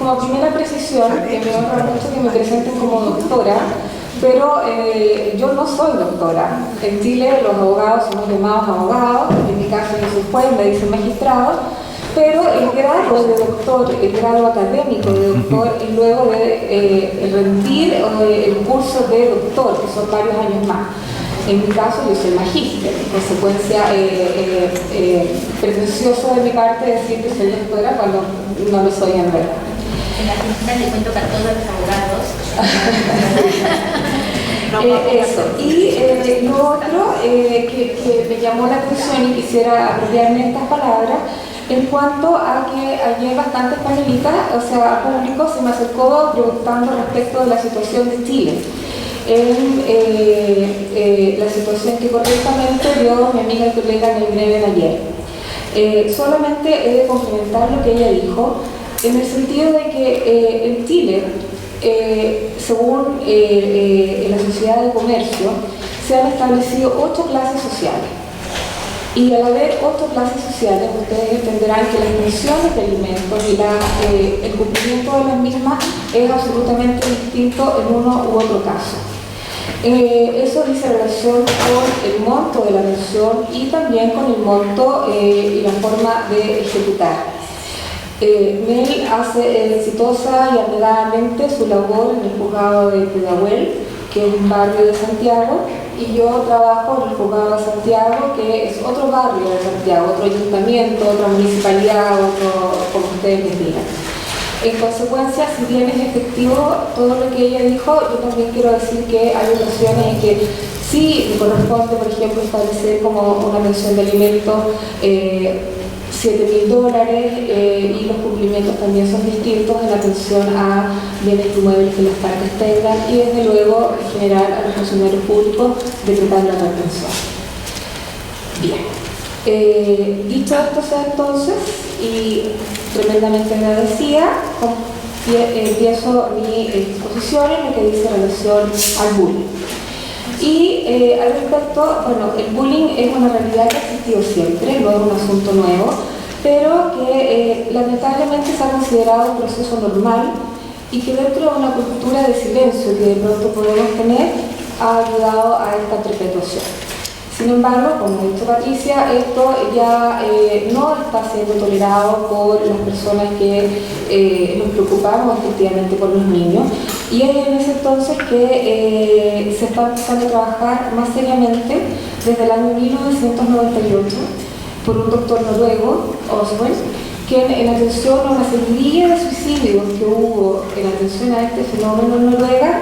como primera precisión, que me honra mucho que me presenten como doctora, pero yo no soy doctora. En Chile los abogados somos llamados abogados, en mi caso yo soy juez, me dicen magistrado, pero el grado de doctor, el grado académico de doctor, es luego de rendir el curso de doctor, que son varios años más. En mi caso yo soy magíster, en consecuencia pretencioso de mi parte decir que soy doctora cuando no lo soy en verdad. En Argentina le cuento que a todos los abogados. Eso. Y lo otro que me llamó la atención y quisiera apropiarme estas palabras, en cuanto a que ayer bastantes panelistas, o sea, público, se me acercó preguntando respecto de la situación de Chile. La situación que correctamente dio mi amiga y colega Nel Greven ayer. Solamente he de complementar lo que ella dijo, en el sentido de que en Chile, según la Sociedad de Comercio, se han establecido 8 clases sociales. Y al haber 8 clases sociales, ustedes entenderán que las pensiones de alimentos y el cumplimiento de las mismas es absolutamente distinto en uno u otro caso. Eso dice relación con el monto de la pensión y también con el monto y la forma de ejecutar. Nel hace exitosa y abnegadamente su labor en el juzgado de Pudahuel, que es un barrio de Santiago, y yo trabajo en el juzgado de Santiago, que es otro barrio de Santiago, otro ayuntamiento, otra municipalidad, otro, como ustedes les digan. En consecuencia, si bien es efectivo todo lo que ella dijo, yo también quiero decir que hay ocasiones en que sí me corresponde, por ejemplo, establecer como una pensión de alimentos $7.000 y los cumplimientos también son distintos en atención a bienes inmuebles que las partes tengan y desde luego en general a los funcionarios públicos decretar la retención. Bien, dicho esto sea entonces y tremendamente agradecida, empiezo mi exposición en lo que dice relación al bullying. Y al respecto, bueno, el bullying es una realidad que ha existido siempre, no es un asunto nuevo, pero que lamentablemente se ha considerado un proceso normal y que dentro de una cultura de silencio que de pronto podemos tener, ha ayudado a esta perpetuación. Sin embargo, como ha dicho Patricia, esto ya no está siendo tolerado por las personas que nos preocupamos efectivamente por los niños, y es en ese entonces que se está empezando a trabajar más seriamente desde el año 1998 por un doctor noruego, Oswald, que en atención a una seguidilla de suicidios que hubo en atención a este fenómeno en Noruega,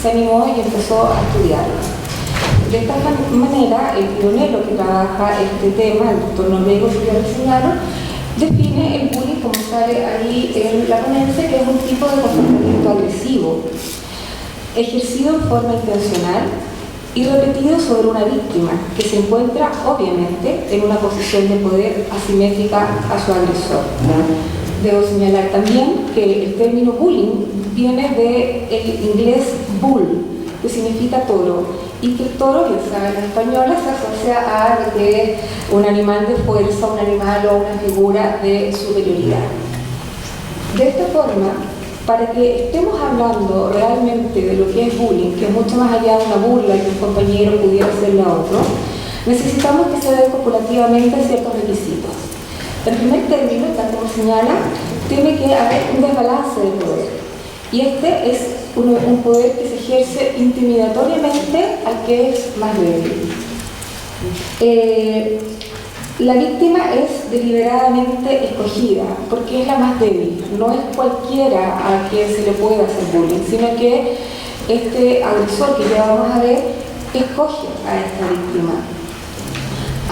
se animó y empezó a estudiarlo. De esta manera, el pionero que trabaja este tema, el doctor noruego que ya lo señalaron, define el bullying, como sale ahí en la ponencia, que es un tipo de comportamiento agresivo, ejercido en forma intencional y repetido sobre una víctima que se encuentra, obviamente, en una posición de poder asimétrica a su agresor. Debo señalar también que el término bullying viene del inglés bull, que significa toro, y que el toro, bien saben en español, se asocia a lo que es un animal de fuerza, un animal o una figura de superioridad. De esta forma, para que estemos hablando realmente de lo que es bullying, que es mucho más allá de una burla que un compañero pudiera hacerle a otro, necesitamos que se den copulativamente ciertos requisitos. En primer término, tal como señala, tiene que haber un desbalance de poder. Y este es un poder que se ejerce intimidatoriamente al que es más débil. La víctima es deliberadamente escogida porque es la más débil, no es cualquiera a quien se le puede hacer bullying, sino que este agresor que ya vamos a ver escoge a esta víctima.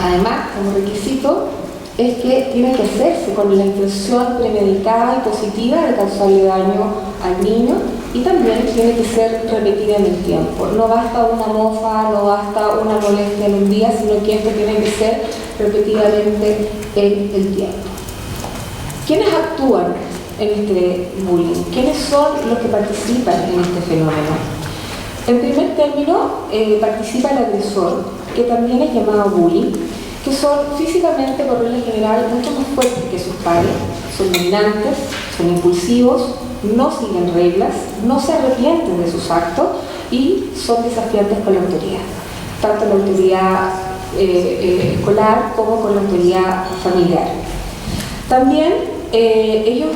Además, como requisito, es que tiene que hacerse con la intención premeditada y positiva de causarle daño al niño, y también tiene que ser repetida en el tiempo. No basta una mofa, no basta una molestia en un día, sino que esto tiene que ser repetidamente en el tiempo. ¿Quiénes actúan en este bullying? ¿Quiénes son los que participan en este fenómeno? En primer término, participa el agresor, que también es llamado bullying, que son físicamente, por regla general, mucho más fuertes que sus pares, son dominantes, Son impulsivos, no siguen reglas, no se arrepienten de sus actos y son desafiantes con la autoridad, tanto la autoridad escolar como con la autoridad familiar. También ellos,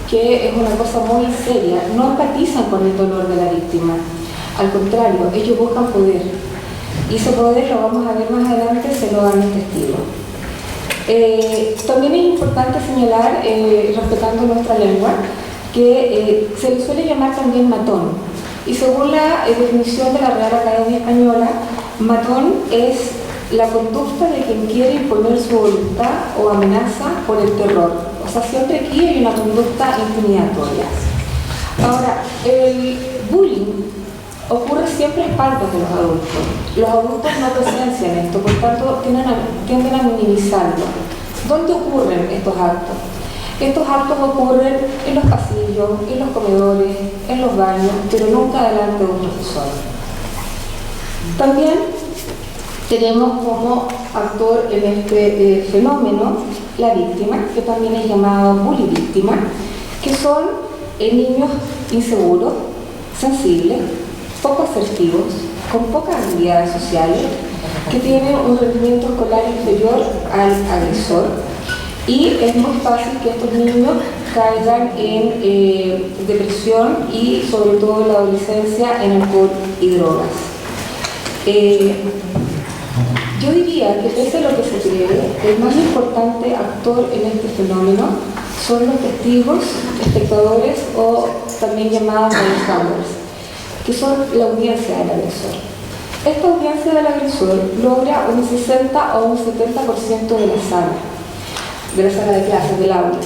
que es una cosa muy seria, no empatizan con el dolor de la víctima. Al contrario, ellos buscan poder. Y ese poder, lo vamos a ver más adelante, se lo dan el testigo. También es importante señalar, respetando nuestra lengua, que se le suele llamar también matón. Y según la definición de la Real Academia Española, matón es la conducta de quien quiere imponer su voluntad o amenaza por el terror. O sea, siempre aquí hay una conducta intimidatoria. Ahora, el bullying ocurre siempre a espaldas de los adultos. Los adultos no presencian esto, por tanto tienden a minimizarlo. ¿Dónde ocurren estos actos? Estos actos ocurren en los pasillos, en los comedores, en los baños, pero nunca delante de un profesor. También tenemos como actor en este fenómeno la víctima, que también es llamado bully víctima, que son niños inseguros, sensibles, poco asertivos, con pocas habilidades sociales, que tienen un rendimiento escolar inferior al agresor, y es muy fácil que estos niños caigan en depresión y sobre todo en la adolescencia en alcohol y drogas. Yo diría que pese a lo que se cree, el más importante actor en este fenómeno son los testigos, espectadores o también llamados bystanders, que son la audiencia del agresor. Esta audiencia del agresor logra un 60 o un 70% de la sala de clases, del aula.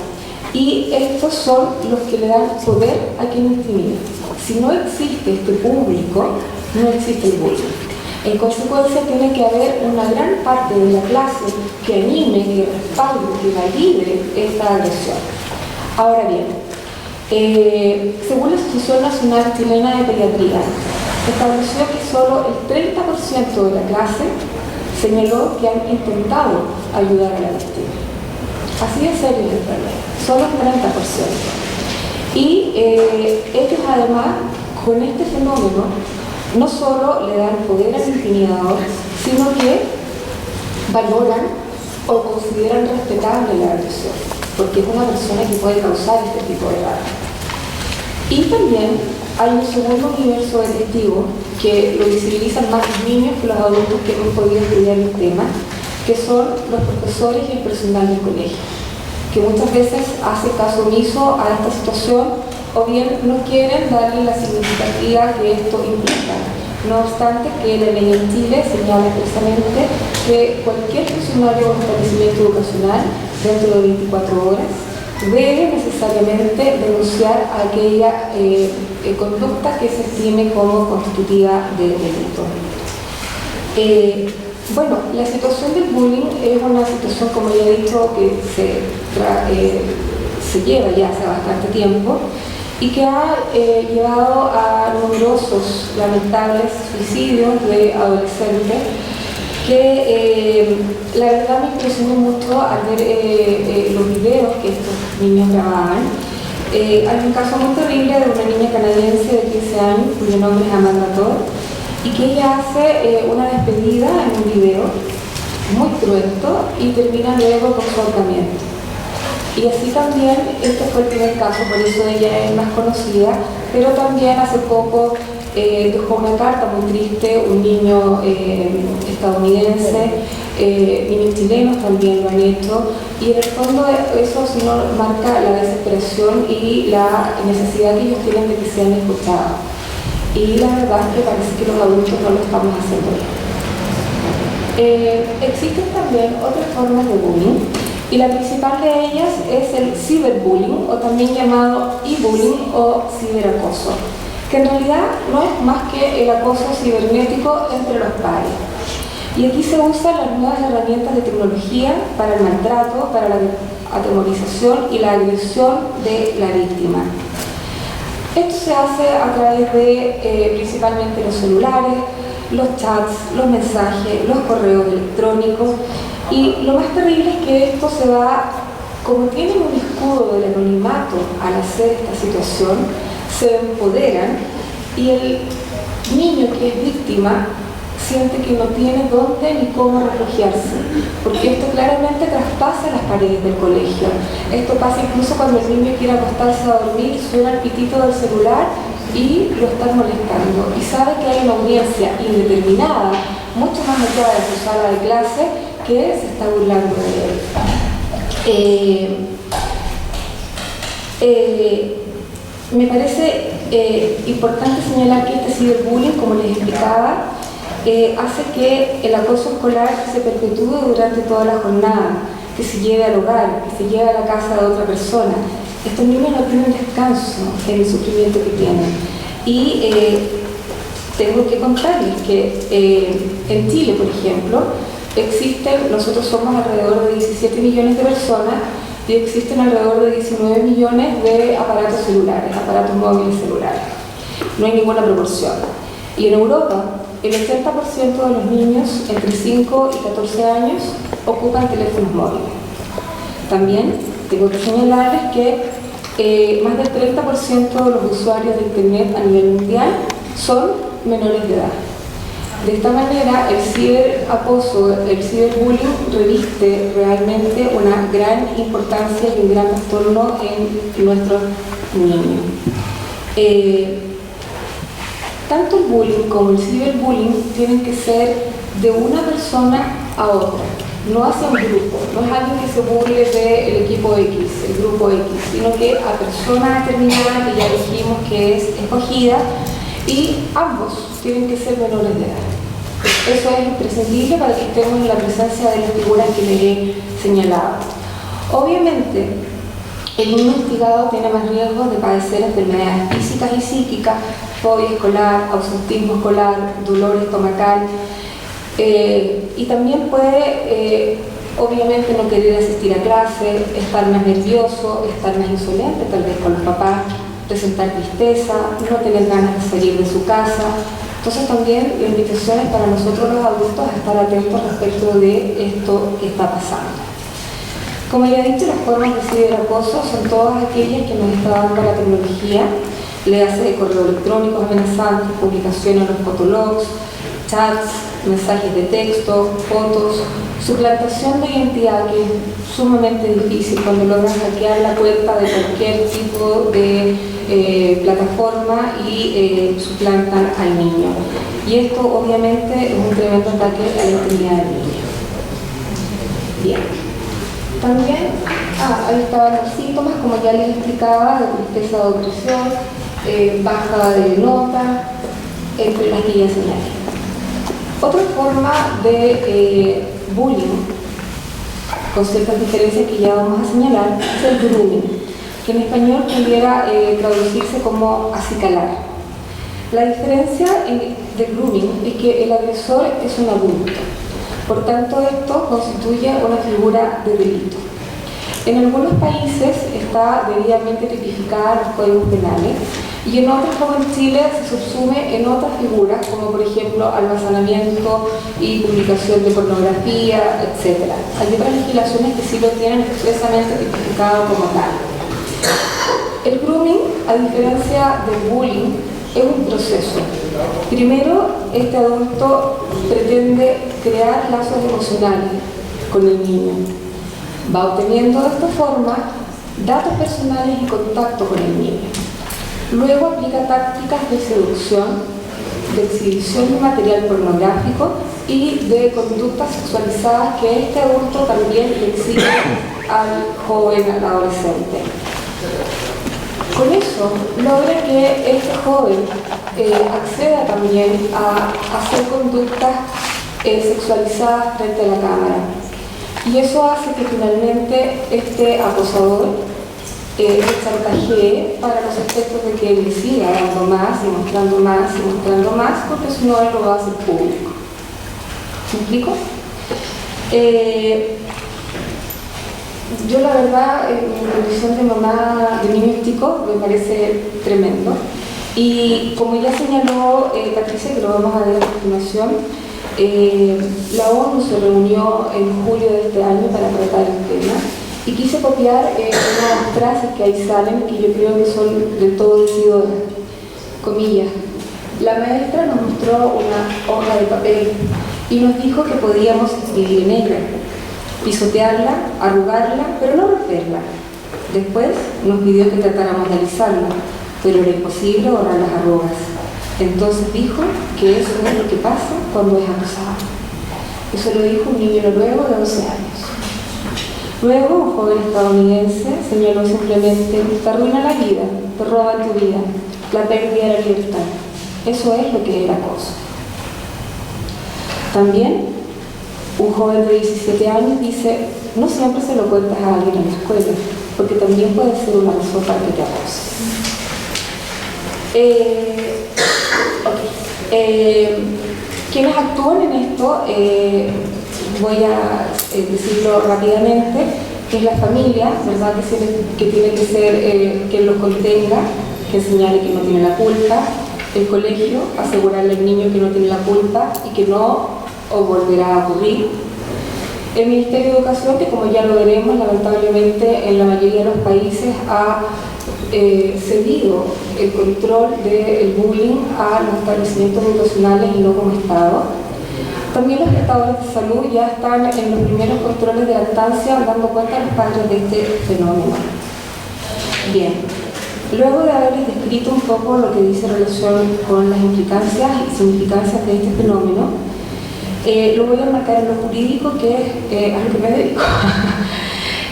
Y estos son los que le dan poder a quien intimida. Si no existe este público, no existe el bullying. En consecuencia, tiene que haber una gran parte de la clase que anime, que respalde, que valide esta agresión. Ahora bien, según la Asociación Nacional Chilena de Pediatría, estableció que solo el 30% de la clase señaló que han intentado ayudar a la víctima. Así de serio es el problema, solo el 30%. Y ellos además, con este fenómeno, no solo le dan poder al intimidador, sino que valoran o consideran respetable la agresión, porque es una persona que puede causar este tipo de daño. Y también hay un segundo universo de testigos que lo visibilizan más los niños que los adultos que hemos podido estudiar el tema, que son los profesores y el personal del colegio, que muchas veces hace caso omiso a esta situación o bien no quieren darle la significativa que esto implica. No obstante, que la ley en Chile señala expresamente que cualquier funcionario o establecimiento educacional dentro de 24 horas debe necesariamente denunciar aquella conducta que se estime como constitutiva de delito. Bueno, la situación del bullying es una situación, como ya he dicho, que se lleva ya hace bastante tiempo y que ha llevado a numerosos lamentables suicidios de adolescentes que la verdad me impresionó mucho al ver los videos que estos niños grababan. Hay un caso muy terrible de una niña canadiense de 15 años cuyo nombre es Amanda Todd, y que ella hace una despedida en un video muy cruento y termina luego con su ahorcamiento. Y así también, este fue el primer caso, por eso ella es más conocida, pero también hace poco dejó una carta muy triste, un niño estadounidense, niños chilenos también lo han hecho, y en el fondo eso sí nos marca la desesperación y la necesidad que ellos tienen de que sean escuchados. Y la verdad es que parece que los adultos no lo estamos haciendo bien. Existen también otras formas de bullying, y la principal de ellas es el ciberbullying, o también llamado e-bullying o ciberacoso, que en realidad no es más que el acoso cibernético entre los pares. Y aquí se usan las nuevas herramientas de tecnología para el maltrato, para la atemorización y la agresión de la víctima. Esto se hace a través de principalmente los celulares, los chats, los mensajes, los correos electrónicos, y lo más terrible es que esto se va como tienen un escudo del anonimato al hacer esta situación, se empoderan y el niño que es víctima siente que no tiene dónde ni cómo refugiarse, porque esto claramente traspasa las paredes del colegio. Esto pasa incluso cuando el niño quiere acostarse a dormir, suena el pitito del celular y lo están molestando. Y sabe que hay una audiencia indeterminada, mucho más allá de su sala de clase, que se está burlando de él. Me parece importante señalar que este ciberbullying, como les explicaba, hace que el acoso escolar se perpetúe durante toda la jornada, que se lleve al hogar, que se lleve a la casa de otra persona. Estos niños no tienen descanso en el sufrimiento que tienen. Y tengo que contarles que en Chile, por ejemplo, nosotros somos alrededor de 17 millones de personas y existen alrededor de 19 millones de aparatos celulares, aparatos móviles celulares. No hay ninguna proporción. Y en Europa, el 80% de los niños entre 5 y 14 años ocupan teléfonos móviles. También tengo que señalarles que más del 30% de los usuarios de Internet a nivel mundial son menores de edad. De esta manera, el ciberacoso, el ciberbullying reviste realmente una gran importancia y un gran trastorno en nuestros niños. Tanto el bullying como el ciberbullying tienen que ser de una persona a otra, no hacia un grupo, no es alguien que se burle del equipo X, el grupo X, sino que a persona determinada que ya dijimos que es escogida, y ambos tienen que ser menores de edad. Eso es imprescindible para que estemos en la presencia de las figuras que les he señalado. Obviamente, el niño investigado tiene más riesgos de padecer enfermedades físicas y psíquicas, fobia escolar, ausentismo escolar, dolor estomacal, y también puede, obviamente, no querer asistir a clase, estar más nervioso, estar más insolente, tal vez con los papás, presentar tristeza, no tener ganas de salir de su casa. Entonces también la invitación es para nosotros los adultos a estar atentos respecto de esto que está pasando. Como ya he dicho, las formas de ciberacoso son todas aquellas que nos está dando la tecnología, le hace correos electrónicos amenazantes, publicaciones en los fotologs, chats, mensajes de texto, fotos, suplantación de identidad, que es sumamente difícil cuando logran hackear la cuenta de cualquier tipo de plataforma y suplantan al niño. Y esto obviamente es un tremendo ataque a la intimidad del niño. Bien. También, ahí estaban los síntomas, como ya les explicaba, de tristeza o depresión, baja de nota, entre las que ya señalé. Otra forma de bullying, con ciertas diferencias que ya vamos a señalar, es el grooming, que en español pudiera traducirse como acicalar. La diferencia de grooming es que el agresor es un adulto. Por tanto, esto constituye una figura de delito. En algunos países está debidamente tipificada en los códigos penales y en otros, como en Chile, se subsume en otras figuras, como por ejemplo almacenamiento y publicación de pornografía, etc. Hay otras legislaciones que sí lo tienen expresamente tipificado como tal. El grooming, a diferencia del bullying, es un proceso. Primero, este adulto pretende crear lazos emocionales con el niño. Va obteniendo de esta forma datos personales y contacto con el niño. Luego aplica tácticas de seducción, de exhibición de material pornográfico y de conductas sexualizadas que este adulto también le exhibe al joven, al adolescente. Con eso logra que este joven acceda también a hacer conductas sexualizadas frente a la cámara. Y eso hace que finalmente este acosador le chantajee para los efectos de que él siga dando más y mostrando más y mostrando más, porque si no él lo va a hacer público. ¿Me explico? Yo la verdad, en mi condición de mamá de niños chicos, me parece tremendo. Y como ya señaló Patricia, que lo vamos a ver a continuación, la ONU se reunió en julio de este año para tratar el tema Y quise copiar unas frases que ahí salen, que yo creo que son del todo decidoras. Comillas. La maestra nos mostró una hoja de papel y nos dijo que podíamos escribir en ella, pisotearla, arrugarla, pero no romperla. Después nos pidió que tratáramos de alisarla, pero era imposible borrar las arrugas. Entonces dijo que eso es lo que pasa cuando es acusado. Eso lo dijo un niño noruego de 12 años. Luego, un joven estadounidense señaló simplemente: te arruina la vida, te roban tu vida, la pérdida de la libertad. Eso es lo que es el acoso. También, un joven de 17 años dice: no siempre se lo cuentas a alguien en la escuela, porque también puede ser una razón para que te acose. Quienes actúan en esto, voy a decirlo rápidamente, que es la familia, ¿verdad? Que tiene que ser quien los contenga, que señale que no tiene la culpa, el colegio, asegurarle al niño que no tiene la culpa y que no volverá a ocurrir. El Ministerio de Educación, que como ya lo veremos, lamentablemente en la mayoría de los países ha cedido el control del bullying a los establecimientos educacionales y no como Estado. También los prestadores de salud ya están en los primeros controles de lactancia dando cuenta a los padres de este fenómeno. Bien, luego de haberles descrito un poco lo que dice relación con las implicancias y significancias de este fenómeno, lo voy a marcar en lo jurídico, que es a lo que me dedico.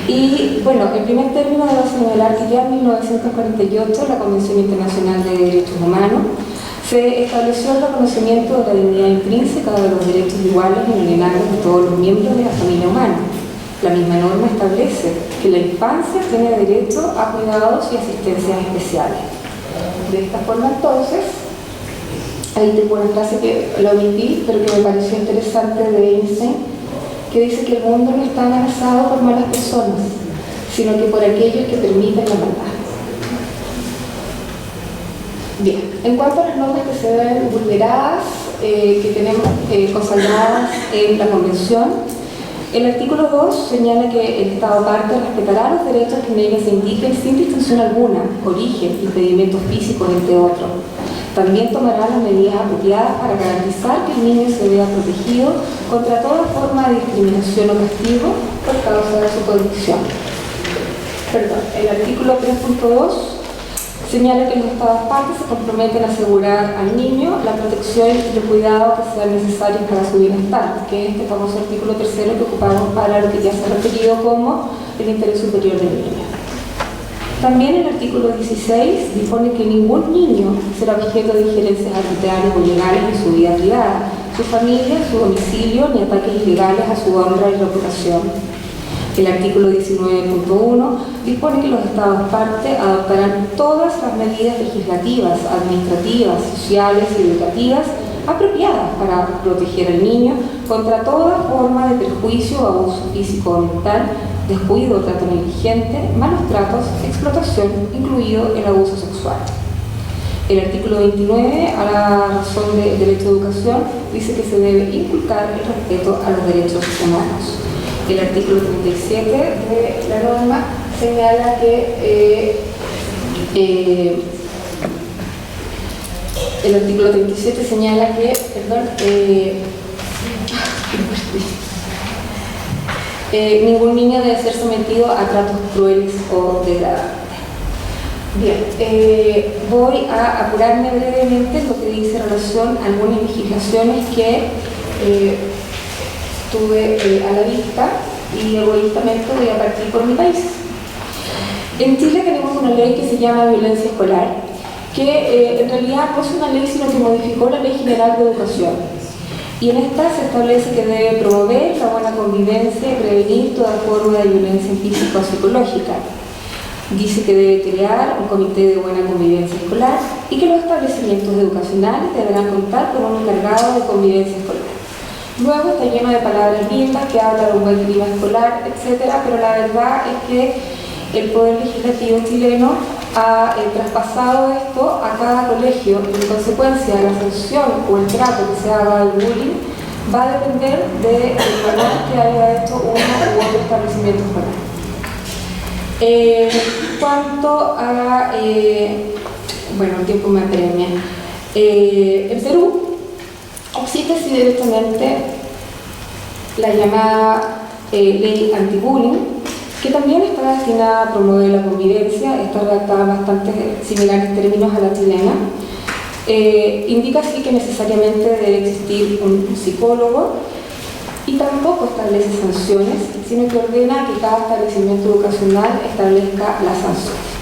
Y bueno, en primer término debo señalar que ya en 1948 la Convención Internacional de Derechos Humanos se estableció el reconocimiento de la dignidad intrínseca de los derechos iguales e inalienables de todos los miembros de la familia humana. La misma norma establece que la infancia tiene derecho a cuidados y asistencias especiales. De esta forma, entonces, ahí tengo una frase que la omití, pero que me pareció interesante, de Einstein, que dice que el mundo no está amenazado por malas personas, sino que por aquellos que permiten la maldad. Bien, en cuanto a las normas que se ven vulneradas, que tenemos consagradas en la Convención, el artículo 2 señala que el Estado parte respetará los derechos que en ella se indiquen sin distinción alguna, origen, impedimentos físicos, entre otros. También tomará las medidas apropiadas para garantizar que el niño se vea protegido contra toda forma de discriminación o castigo por causa de su condición. Perdón, el artículo 3.2 señala que los Estados partes se comprometen a asegurar al niño la protección y el cuidado que sean necesarios para su bienestar, que es este famoso artículo 3 que ocupamos para lo que ya se ha referido como el interés superior del niño. También el artículo 16 dispone que ningún niño será objeto de injerencias arbitrarias o ilegales en su vida privada, su familia, su domicilio, ni ataques ilegales a su honra y reputación. El artículo 19.1 dispone que los Estados partes adoptarán todas las medidas legislativas, administrativas, sociales y educativas apropiadas para proteger al niño contra toda forma de perjuicio o abuso físico o mental, descuido o trato negligente, malos tratos, explotación, incluido el abuso sexual. El artículo 29, a la razón de derecho a educación, dice que se debe inculcar el respeto a los derechos humanos. El artículo 37 de la norma señala que el artículo 37 señala que, ningún niño debe ser sometido a tratos crueles o degradantes. Bien, voy a apurarme brevemente lo que dice en relación a algunas legislaciones que tuve a la vista, y egoístamente voy a partir por mi país. En Chile tenemos una ley que se llama violencia escolar, que en realidad no es una ley, sino que modificó la Ley General de Educación. Y en esta se establece que debe promover la buena convivencia y prevenir toda forma de violencia física o psicológica. Dice que debe crear un comité de buena convivencia escolar y que los establecimientos educacionales deberán contar con un encargado de convivencia escolar. Luego está lleno de palabras lindas que habla de un buen clima escolar, etc., pero la verdad es que el Poder Legislativo chileno ha traspasado esto a cada colegio. En consecuencia, la sanción o el trato que se haga al bullying va a depender del valor que haya hecho uno u otro establecimiento escolar. Cuanto a, bueno, el tiempo me apremia. En Perú existe sí directamente la llamada ley anti-bullying, que también está destinada a promover la convivencia, está redactada bastante similares términos a la chilena. Indica así que necesariamente debe existir un psicólogo y tampoco establece sanciones, sino que ordena que cada establecimiento educacional establezca las sanciones.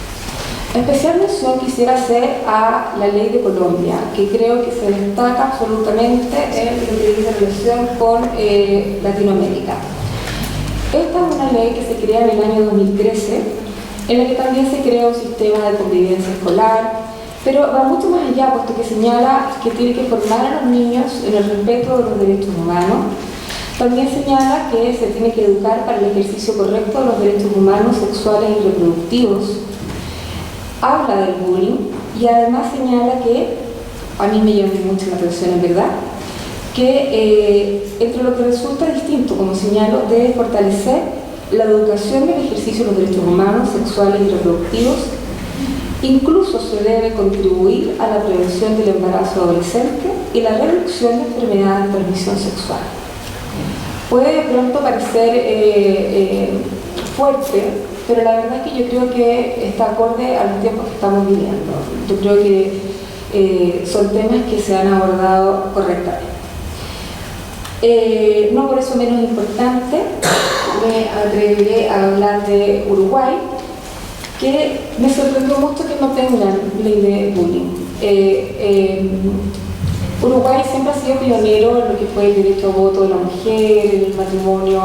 Especial mención quisiera hacer a la ley de Colombia, que creo que se destaca absolutamente en lo que dice relación con Latinoamérica. Esta es una ley que se crea en el año 2013, en la que también se crea un sistema de convivencia escolar, pero va mucho más allá, puesto que señala que tiene que formar a los niños en el respeto de los derechos humanos. También señala que se tiene que educar para el ejercicio correcto de los derechos humanos, sexuales y reproductivos. Habla del bullying y además señala que, a mí me llama mucho la atención en verdad, que entre lo que resulta distinto, como señalo, debe fortalecer la educación del ejercicio de los derechos humanos, sexuales y reproductivos. Incluso se debe contribuir a la prevención del embarazo adolescente y la reducción de enfermedades de transmisión sexual. Puede de pronto parecer fuerte, pero la verdad es que yo creo que está acorde a los tiempos que estamos viviendo. Yo creo que son temas que se han abordado correctamente. No por eso menos importante, me atreveré a hablar de Uruguay, que me sorprendió mucho que no tengan ley de bullying. Uruguay siempre ha sido pionero en lo que fue el derecho a voto de la mujer, en el matrimonio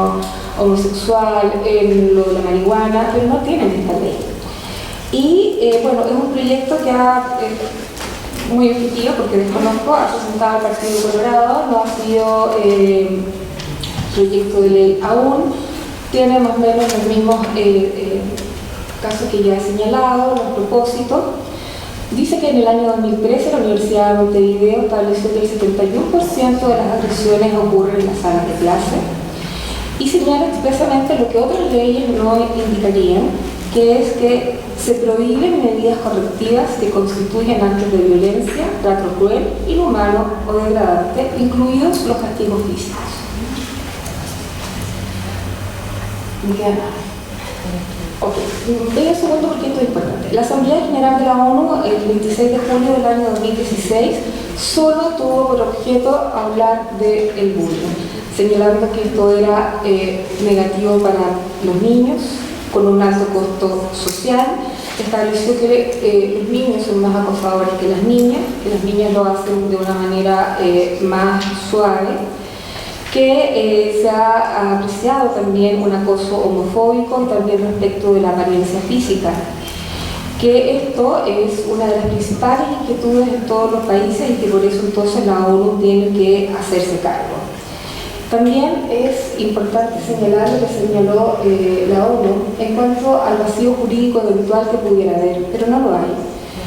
homosexual, en lo de la marihuana, pero no tienen esta ley. Y bueno, es un proyecto que muy objetivo, porque desconozco, ha presentado el Partido Colorado, no ha sido proyecto de ley aún, tiene más o menos los mismos casos que ya he señalado, los propósitos. Dice que en el año 2013 la Universidad de Montevideo estableció que el 71% de las agresiones ocurren en las salas de clase y señala expresamente lo que otras leyes no indicarían, que es que se prohíben medidas correctivas que constituyen actos de violencia, trato cruel, inhumano o degradante, incluidos los castigos físicos. Ok, voy al segundo porque esto es importante. La Asamblea General de la ONU, el 26 de junio del año 2016, solo tuvo por objeto hablar del bullying, señalando que esto era negativo para los niños, con un alto costo social. Estableció que los niños son más acosadores que las niñas lo hacen de una manera más suave, que se ha apreciado también un acoso homofóbico y también respecto de la apariencia física, que esto es una de las principales inquietudes en todos los países y que por eso entonces la ONU tiene que hacerse cargo. También es importante señalar lo que señaló la ONU en cuanto al vacío jurídico eventual que pudiera haber, pero no lo hay.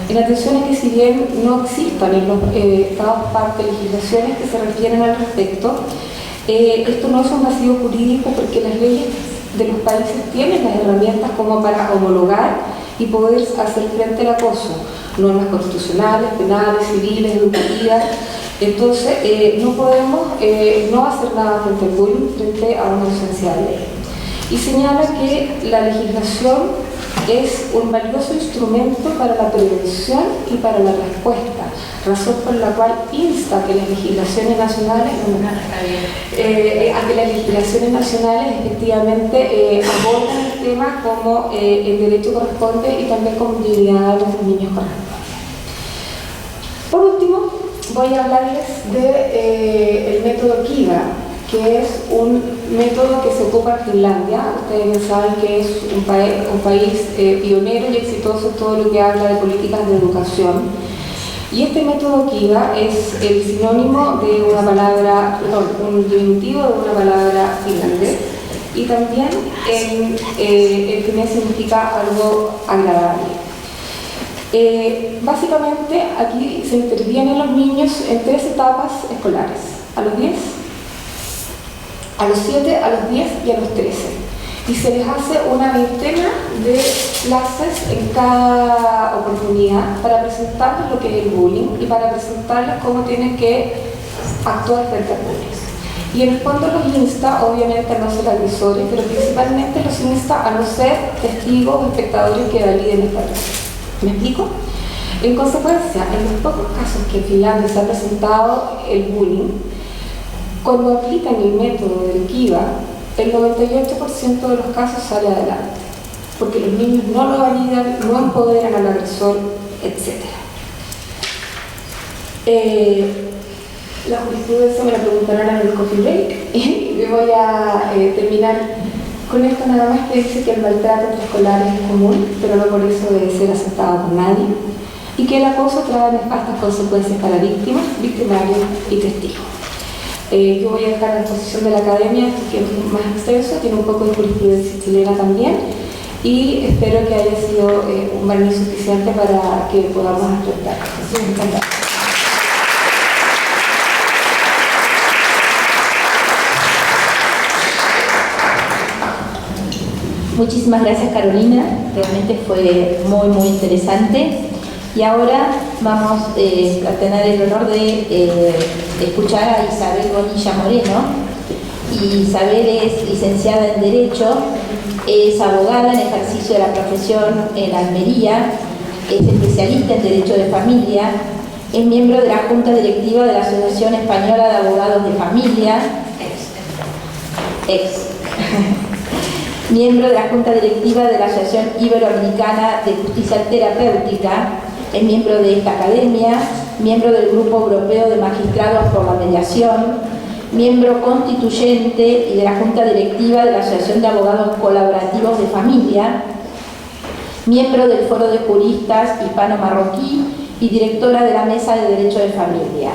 En atención a que si bien no existan en los Estados parte legislaciones que se refieren al respecto, esto no es un vacío jurídico porque las leyes de los países tienen las herramientas como para homologar y poder hacer frente al acoso, normas constitucionales, penales, civiles, educativas. Entonces no podemos no hacer nada frente al bullying, frente a una ausencia de ley. Y señala que la legislación es un valioso instrumento para la prevención y para la respuesta, razón por la cual insta a que las legislaciones nacionales efectivamente aborden el tema como el derecho corresponde y también como dignidad de los niños corresponde. Por último, voy a hablarles del método Kiva, que es un método que se ocupa en Finlandia. Ustedes bien saben que es un país pionero y exitoso en todo lo que habla de políticas de educación. Y este método Kiva es el sinónimo de una palabra, perdón, un diminutivo de una palabra finlandés, y también el finés significa algo agradable. Básicamente aquí se intervienen los niños en 3 etapas escolares: a los 10, a los 7, a los 10 y a los 13. y se les hace una veintena de clases en cada oportunidad para presentarles lo que es el bullying y para presentarles cómo tienen que actuar frente al bullying. Y en el fondo los insta, obviamente, a no ser agresores, pero principalmente los insta a no ser testigos o espectadores que validen esta agresión. ¿Me explico? En consecuencia, en los pocos casos que en Finlandia se ha presentado el bullying, cuando aplican el método del Kiva, el 98% de los casos sale adelante, porque los niños no lo validan, no empoderan al agresor, etc. La jurisprudencia me la preguntarán en el coffee break y voy a terminar con esto nada más, que dice que el maltrato entre escolares es común, pero no por eso debe ser aceptado por nadie, y que el acoso trae nefastas consecuencias para víctimas, victimarios y testigos. Yo voy a dejar a disposición de la academia, que es más extenso, tiene un poco de jurisprudencia chilena también, y espero que haya sido un barniz suficiente para que podamos afrontar. Muchas gracias. Muchísimas gracias, Carolina, realmente fue muy interesante. Y ahora vamos a tener el honor de escuchar a Isabel Bonilla Moreno. Isabel es licenciada en Derecho, es abogada en ejercicio de la profesión en Almería, es especialista en Derecho de Familia, es miembro de la Junta Directiva de la Asociación Española de Abogados de Familia, miembro de la Junta Directiva de la Asociación Iberoamericana de Justicia Terapéutica, es miembro de esta academia, miembro del Grupo Europeo de Magistrados por la Mediación, miembro constituyente y de la Junta Directiva de la Asociación de Abogados Colaborativos de Familia, miembro del Foro de Juristas Hispano-Marroquí y directora de la Mesa de Derecho de Familia.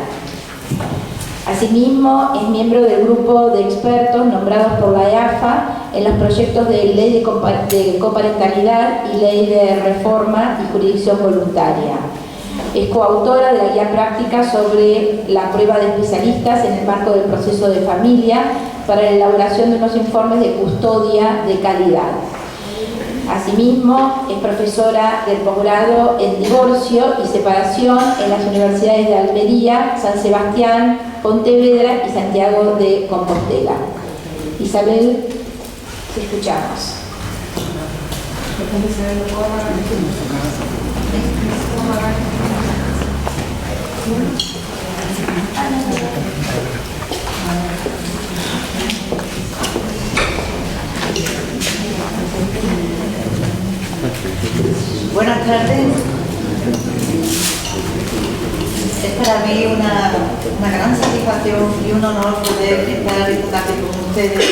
Asimismo, es miembro del grupo de expertos nombrados por la EAFA en los proyectos de ley de coparentalidad y ley de reforma y jurisdicción voluntaria. Es coautora de la guía práctica sobre la prueba de especialistas en el marco del proceso de familia para la elaboración de unos informes de custodia de calidad. Asimismo, es profesora del posgrado en divorcio y separación en las universidades de Almería, San Sebastián, Pontevedra y Santiago de Compostela. Isabel, te escuchamos. Buenas tardes. Es para mí una gran satisfacción y un honor poder estar esta tarde con ustedes.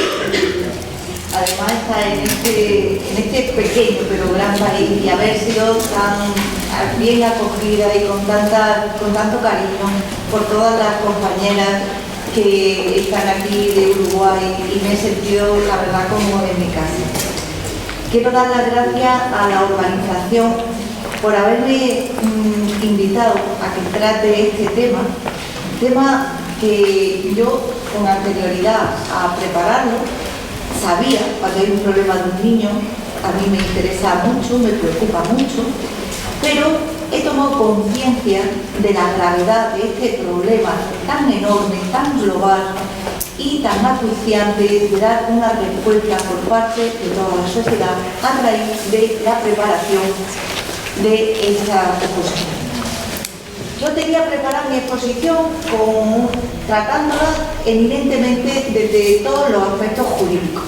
Además, estar en este pequeño pero gran país y haber sido tan bien acogida y con tanto cariño por todas las compañeras que están aquí de Uruguay, y me he sentido, la verdad, como en mi casa. Quiero dar las gracias a la organización por haberme invitado a que trate este tema que yo, con anterioridad a prepararlo, sabía cuando hay un problema de un niño, a mí me interesa mucho, me preocupa mucho, pero he tomado conciencia de la gravedad de este problema tan enorme, tan global y tan acuciante, de dar una respuesta por parte de toda la sociedad a raíz de la preparación de esta exposición. Yo tenía preparada mi exposición tratándola eminentemente desde todos los aspectos jurídicos.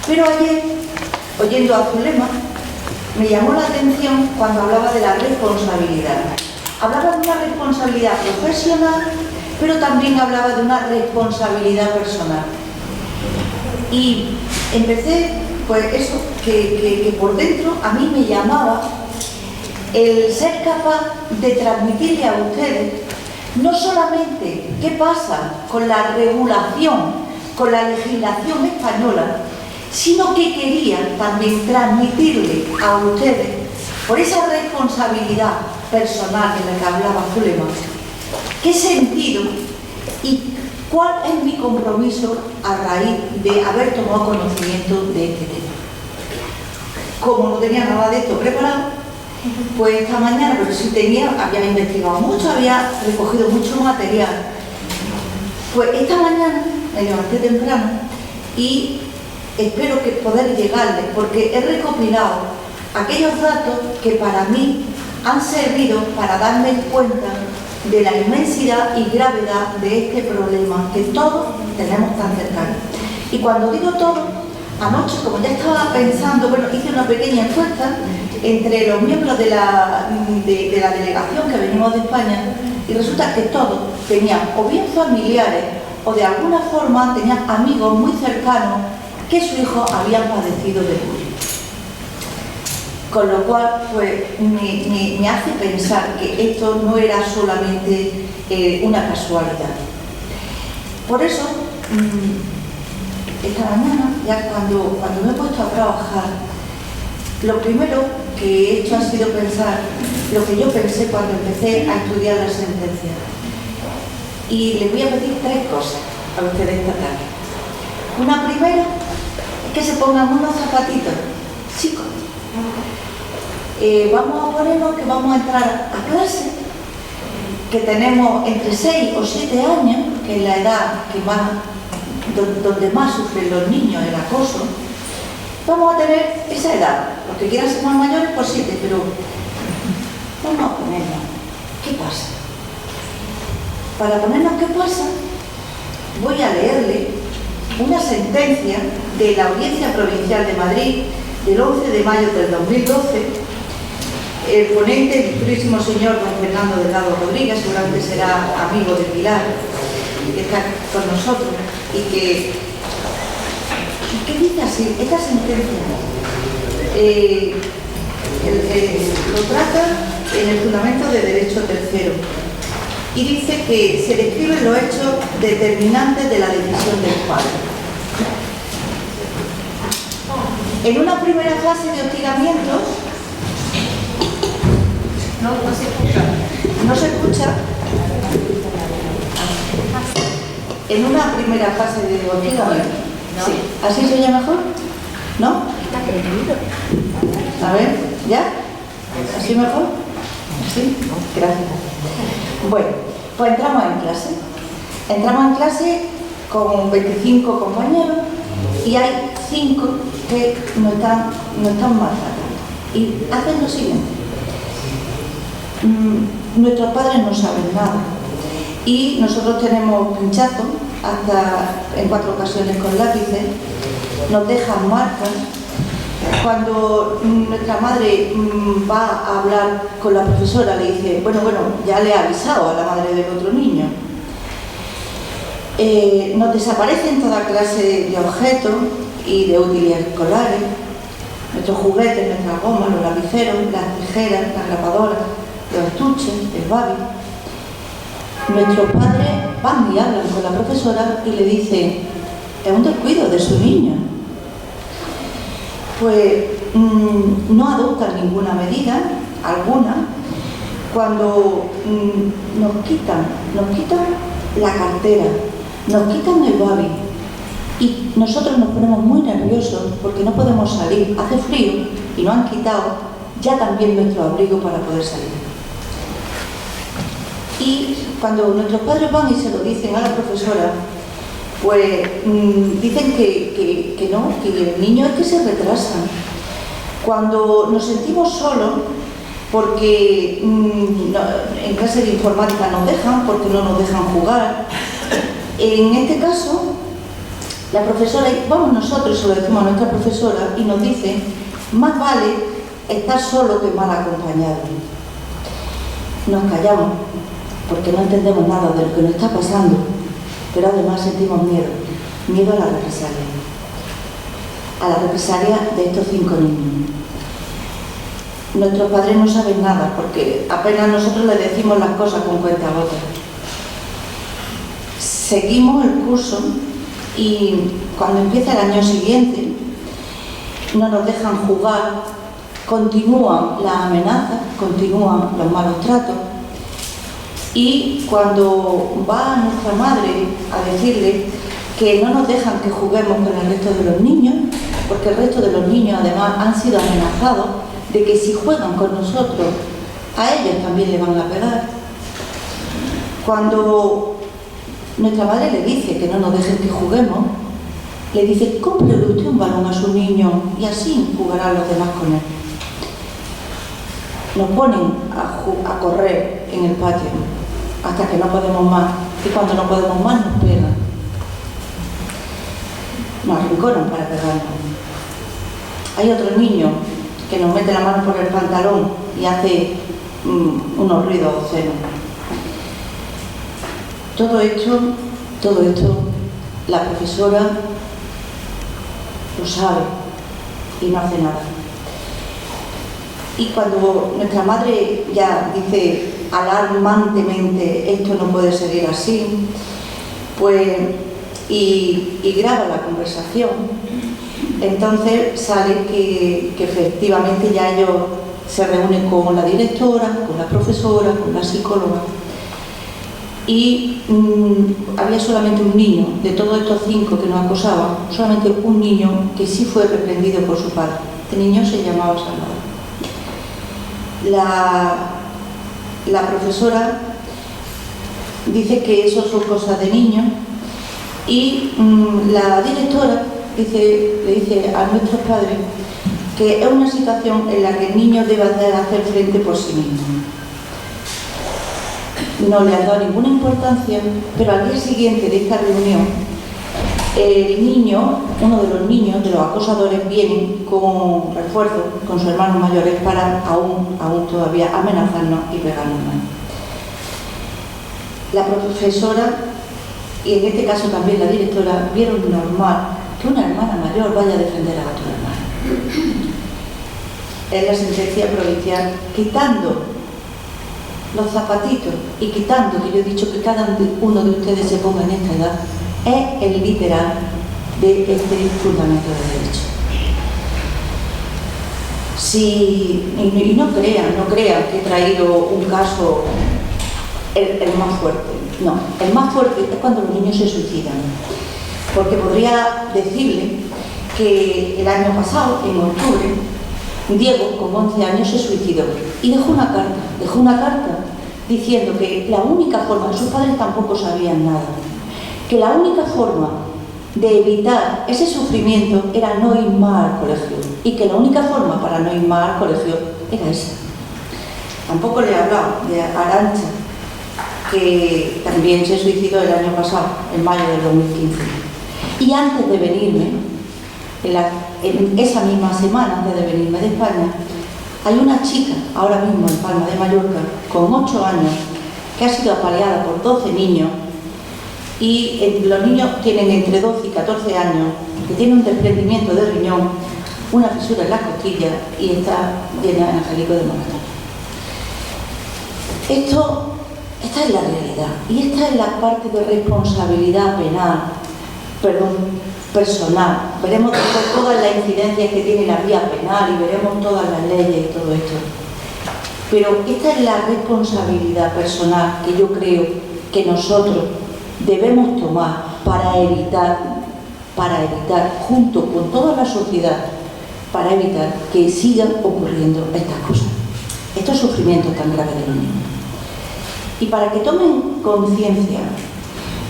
Pero ayer, oyendo a Zulema, me llamó la atención cuando hablaba de la responsabilidad. Hablaba de una responsabilidad profesional, pero también hablaba de una responsabilidad personal. Y empecé, pues eso, que por dentro a mí me llamaba el ser capaz de transmitirle a ustedes no solamente qué pasa con la regulación, con la legislación española, sino que quería también transmitirle a ustedes, por esa responsabilidad personal de la que hablaba Zulema, qué sentido y ¿Cuál es mi compromiso a raíz de haber tomado conocimiento de este tema? Como no tenía nada de esto preparado, pues esta mañana, pero sí había investigado mucho, había recogido mucho material. Pues esta mañana me levanté temprano y espero que poder llegarles, porque he recopilado aquellos datos que para mí han servido para darme cuenta de la inmensidad y gravedad de este problema que todos tenemos tan cercano. Y cuando digo todo, anoche, como ya estaba pensando, bueno, hice una pequeña encuesta entre los miembros de la delegación que venimos de España, y resulta que todos tenían o bien familiares o de alguna forma tenían amigos muy cercanos que sus hijos habían padecido de bullying. Con lo cual, pues, me hace pensar que esto no era solamente una casualidad. Por eso, esta mañana, ya cuando me he puesto a trabajar, lo primero que he hecho ha sido pensar lo que yo pensé cuando empecé a estudiar la sentencia. Y les voy a pedir 3 cosas a ustedes esta tarde. Una primera es que se pongan unos zapatitos, chicos. Vamos a ponernos que vamos a entrar a clase, que tenemos entre 6 o 7 años, que es la edad donde más sufren los niños el acoso. Vamos a tener esa edad. Los que quieran ser más mayores, por 7, pero vamos a ponernos. ¿Qué pasa? Para ponernos qué pasa, voy a leerle una sentencia de la Audiencia Provincial de Madrid del 11 de mayo del 2012. El ponente, el ilustrísimo señor don Fernando Delgado Rodríguez, seguramente será amigo de Pilar, que está con nosotros, y que dice así, esta sentencia lo trata en el fundamento de derecho tercero, y dice que se describen los hechos determinantes de la decisión del padre. En una primera fase de hostigamientos, no se escucha. ¿No se escucha? En una primera fase de hostigamiento. Sí. ¿Así se oye mejor? ¿No? A ver, ¿ya? ¿Así mejor? ¿Sí? Gracias. Bueno, pues entramos en clase. Entramos en clase con 25 compañeros y hay 5 que nos están maltratando. Y hacen lo siguiente. Nuestros padres no saben nada y nosotros tenemos pinchazos hasta en 4 ocasiones con lápices, nos dejan marcas. Cuando nuestra madre va a hablar con la profesora, le dice, bueno, ya le he avisado a la madre del otro niño. Nos desaparecen toda clase de objetos y de útiles escolares, nuestros juguetes, nuestras gomas, los lapiceros, las tijeras, las grapadoras, los estuches, el babi. Nuestros padres van y hablan con la profesora y le dicen, es un descuido de su niño. Pues no adoptan ninguna medida, alguna, cuando nos quitan la cartera, nos quitan el babi y nosotros nos ponemos muy nerviosos porque no podemos salir, hace frío y nos han quitado ya también nuestro abrigo para poder salir. Y cuando nuestros padres van y se lo dicen a la profesora, pues dicen que no, que el niño es que se retrasa. Cuando nos sentimos solos, porque en clase de informática nos dejan, porque no nos dejan jugar, en este caso, la profesora, vamos nosotros, se lo decimos a nuestra profesora, y nos dice, más vale estar solo que mal acompañado. Nos callamos, porque no entendemos nada de lo que nos está pasando, pero además sentimos miedo a la represalia de estos 5 niños. Nuestros padres no saben nada, porque apenas nosotros les decimos las cosas con cuentagotas. Seguimos el curso y cuando empieza el año siguiente no nos dejan jugar, continúan las amenazas, continúan los malos tratos. Y cuando va nuestra madre a decirle que no nos dejan que juguemos con el resto de los niños, porque el resto de los niños además han sido amenazados de que si juegan con nosotros, a ellos también le van a pegar. Cuando nuestra madre le dice que no nos dejen que juguemos, le dice: cómprele usted un balón a su niño y así jugarán los demás con él. Nos ponen a correr en el patio hasta que no podemos más, y cuando no podemos más nos pegan, nos arrinconan para pegarnos. Hay otro niño que nos mete la mano por el pantalón y hace unos ruidos obscenos. Todo esto, la profesora lo sabe y no hace nada. Y cuando nuestra madre ya dice alarmantemente: esto no puede seguir así, pues, y graba la conversación, entonces sale que efectivamente ya ellos se reúnen con la directora, con la profesora, con la psicóloga, y había solamente un niño, de todos estos 5 que nos acosaban, solamente un niño que sí fue reprendido por su padre. Este niño se llamaba Salvador. La profesora dice que eso son cosas de niños, y la directora le dice a nuestros padres que es una situación en la que el niño debe hacer frente por sí mismo. No le han dado ninguna importancia, pero al día siguiente de esta reunión, el niño, uno de los niños, de los acosadores, vienen con refuerzos, con sus hermanos mayores, para aún todavía amenazarnos y pegarnos más. La profesora, y en este caso también la directora, vieron normal que una hermana mayor vaya a defender a otro hermano. Es la sentencia provincial, quitando los zapatitos y quitando, que yo he dicho que cada uno de ustedes se ponga en esta edad, es el literal de este fundamento de derecho. Y no crean que he traído un caso el más fuerte. No, el más fuerte es cuando los niños se suicidan. Porque podría decirle que el año pasado, en octubre, Diego, con 11 años, se suicidó y dejó una carta diciendo que la única forma, sus padres tampoco sabían nada, que la única forma de evitar ese sufrimiento era no ir más al colegio, y que la única forma para no ir más al colegio era esa. Tampoco le he hablado de Arantxa, que también se suicidó el año pasado, en mayo del 2015. Y antes de venirme, en esa misma semana, antes de venirme de España, hay una chica, ahora mismo en Palma de Mallorca, con 8 años, que ha sido apaleada por 12 niños, y los niños tienen entre 12 y 14 años, que tiene un desprendimiento de riñón, una fisura en la costilla y está llena de angelico de moratorio. Esta es la realidad, y esta es la parte de responsabilidad personal. Veremos después todas las incidencias que tiene la vía penal y veremos todas las leyes y todo esto. Pero esta es la responsabilidad personal que yo creo que nosotros debemos tomar para evitar, junto con toda la sociedad, para evitar que sigan ocurriendo estas cosas, estos sufrimientos tan graves de los niños. Y para que tomen conciencia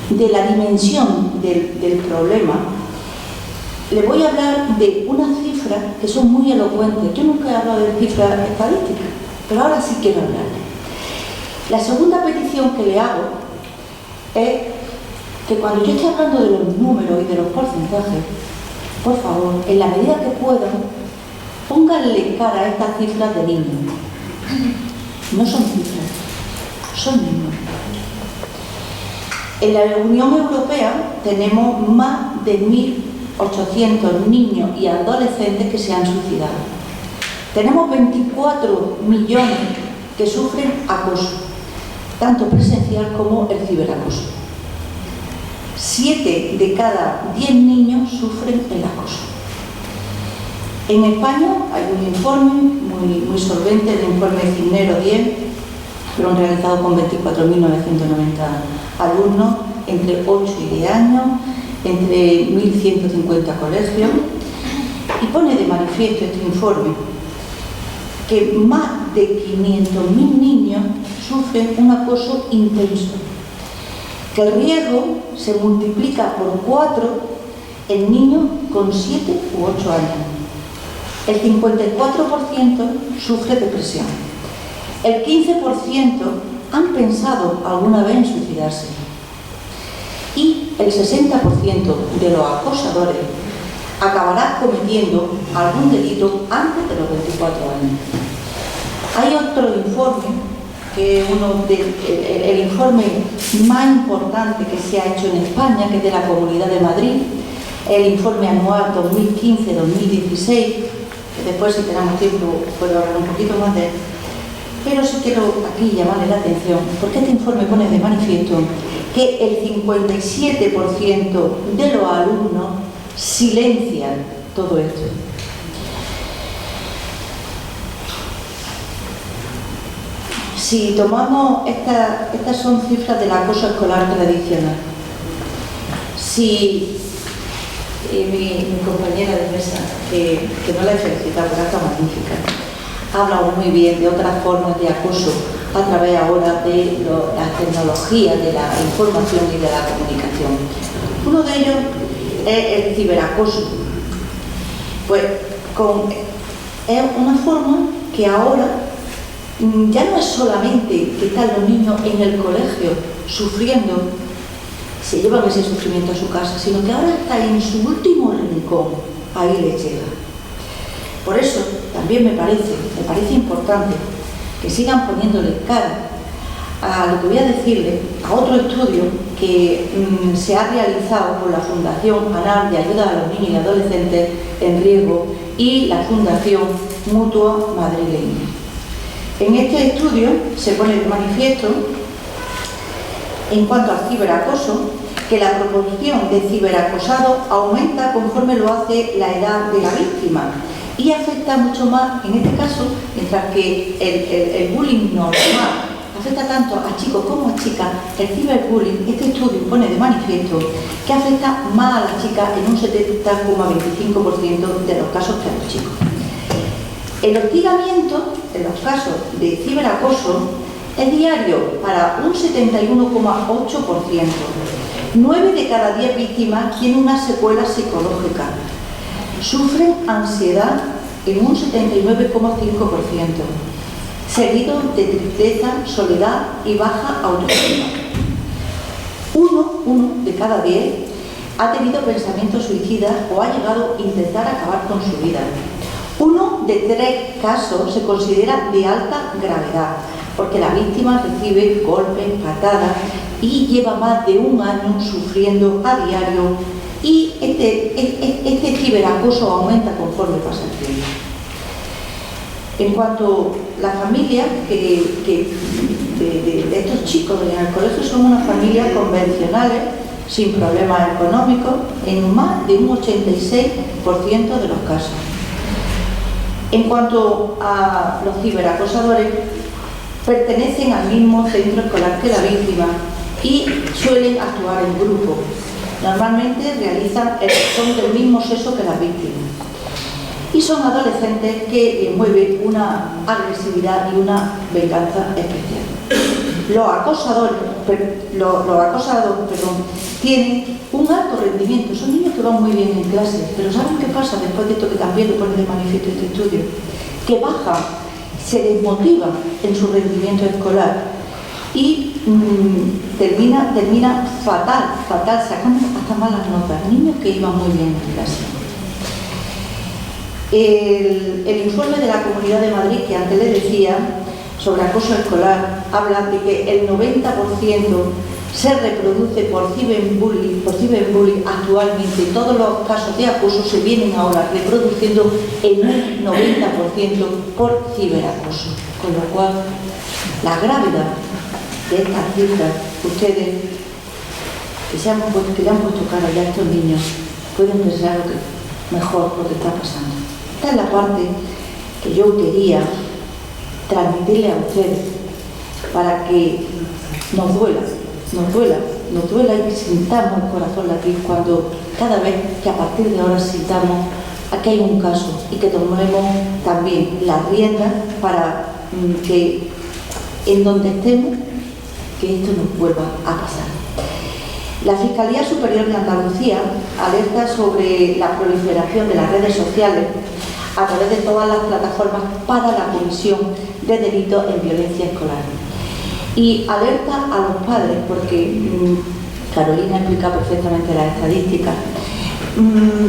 de la dimensión del problema, le voy a hablar de unas cifras que son muy elocuentes. Yo nunca he hablado de cifras estadísticas, pero ahora sí quiero hablarle. La segunda petición que le hago es que cuando yo esté hablando de los números y de los porcentajes, por favor, en la medida que puedan, pónganle cara a estas cifras de niños. No son cifras, son niños. En la Unión Europea tenemos más de 1.800 niños y adolescentes que se han suicidado. Tenemos 24 millones que sufren acoso, tanto presencial como el ciberacoso. 7 de cada 10 niños sufren el acoso. En España hay un informe muy solvente, el informe Cisnero 10, Fueron realizados con 24.990 alumnos entre 8 y 10 años, entre 1.150 colegios, y pone de manifiesto este informe que más de 500.000 niños sufren un acoso intenso, que el riesgo se multiplica por 4 en niños con 7 u 8 años. El 54% sufre depresión. El 15% han pensado alguna vez en suicidarse. Y el 60% de los acosadores acabará cometiendo algún delito antes de los 24 años. Hay otro informe, que es el informe más importante que se ha hecho en España, que es de la Comunidad de Madrid, el informe anual 2015-2016, que después, si tenemos tiempo, puedo hablar un poquito más de él. Pero sí quiero aquí llamarle la atención, porque este informe pone de manifiesto que el 57% de los alumnos silencian todo esto. Si tomamos, estas son cifras del acoso escolar tradicional. Si mi compañera de mesa, que no la he felicitado, porque está magnífica, ha hablado muy bien de otras formas de acoso a través ahora de las tecnologías de la información y de la comunicación. Uno de ellos es el ciberacoso. Pues es una forma que ahora ya no es solamente que están los niños en el colegio sufriendo, se llevan ese sufrimiento a su casa, sino que ahora está en su último rincón, ahí le llega. Por eso también me parece importante que sigan poniéndole cara a lo que voy a decirle, a otro estudio que se ha realizado por la Fundación ANAR de Ayuda a los Niños y Adolescentes en Riesgo y la Fundación Mutua Madrileña. En este estudio se pone de manifiesto, en cuanto al ciberacoso, que la proporción de ciberacosados aumenta conforme lo hace la edad de la víctima y afecta mucho más, en este caso, mientras que el bullying normal afecta tanto a chicos como a chicas, el ciberbullying, este estudio pone de manifiesto que afecta más a las chicas en un 70,25% de los casos que a los chicos. El hostigamiento, en los casos de ciberacoso, es diario para un 71,8%. 9 de cada 10 víctimas tienen una secuela psicológica. Sufren ansiedad en un 79,5%, seguido de tristeza, soledad y baja autoestima. Uno de cada 10 ha tenido pensamientos suicidas o ha llegado a intentar acabar con su vida. 1 de 3 casos se considera de alta gravedad, porque la víctima recibe golpes, patadas y lleva más de un año sufriendo a diario, y este ciberacoso aumenta conforme pasa el tiempo. En cuanto a la familia de estos chicos en el colegio, son unas familias convencionales, sin problemas económicos, en más de un 86% de los casos. En cuanto a los ciberacosadores, pertenecen al mismo centro escolar que la víctima y suelen actuar en grupo. Normalmente son del mismo sexo que las víctimas. Y son adolescentes que les mueve una agresividad y una venganza especial. Los acosadores tienen un alto rendimiento. Son niños que van muy bien en clase, pero ¿saben qué pasa después de esto, que también lo pone de manifiesto este estudio? Que bajan, se desmotivan en su rendimiento escolar y termina fatal, sacando hasta malas notas. Niños que iban muy bien en clase. El informe de la Comunidad de Madrid, que antes les decía, sobre acoso escolar, habla de que el 90% se reproduce por ciberbullying actualmente. Todos los casos de acoso se vienen ahora reproduciendo en un 90% por ciberacoso. Con lo cual, la gravedad de estas cifras, ustedes que le han puesto cara ya a estos niños, pueden pensar mejor lo que está pasando. Esta es la parte que yo quería transmitirle a ustedes, para que nos duela y que sintamos el corazón latir cuando cada vez que a partir de ahora sintamos aquí hay un caso y que tomemos también las riendas para que en donde estemos, que esto nos vuelva a pasar. La Fiscalía Superior de Andalucía alerta sobre la proliferación de las redes sociales a través de todas las plataformas para la comisión de delitos en violencia escolar. Y alerta a los padres, porque Carolina explica perfectamente las estadísticas,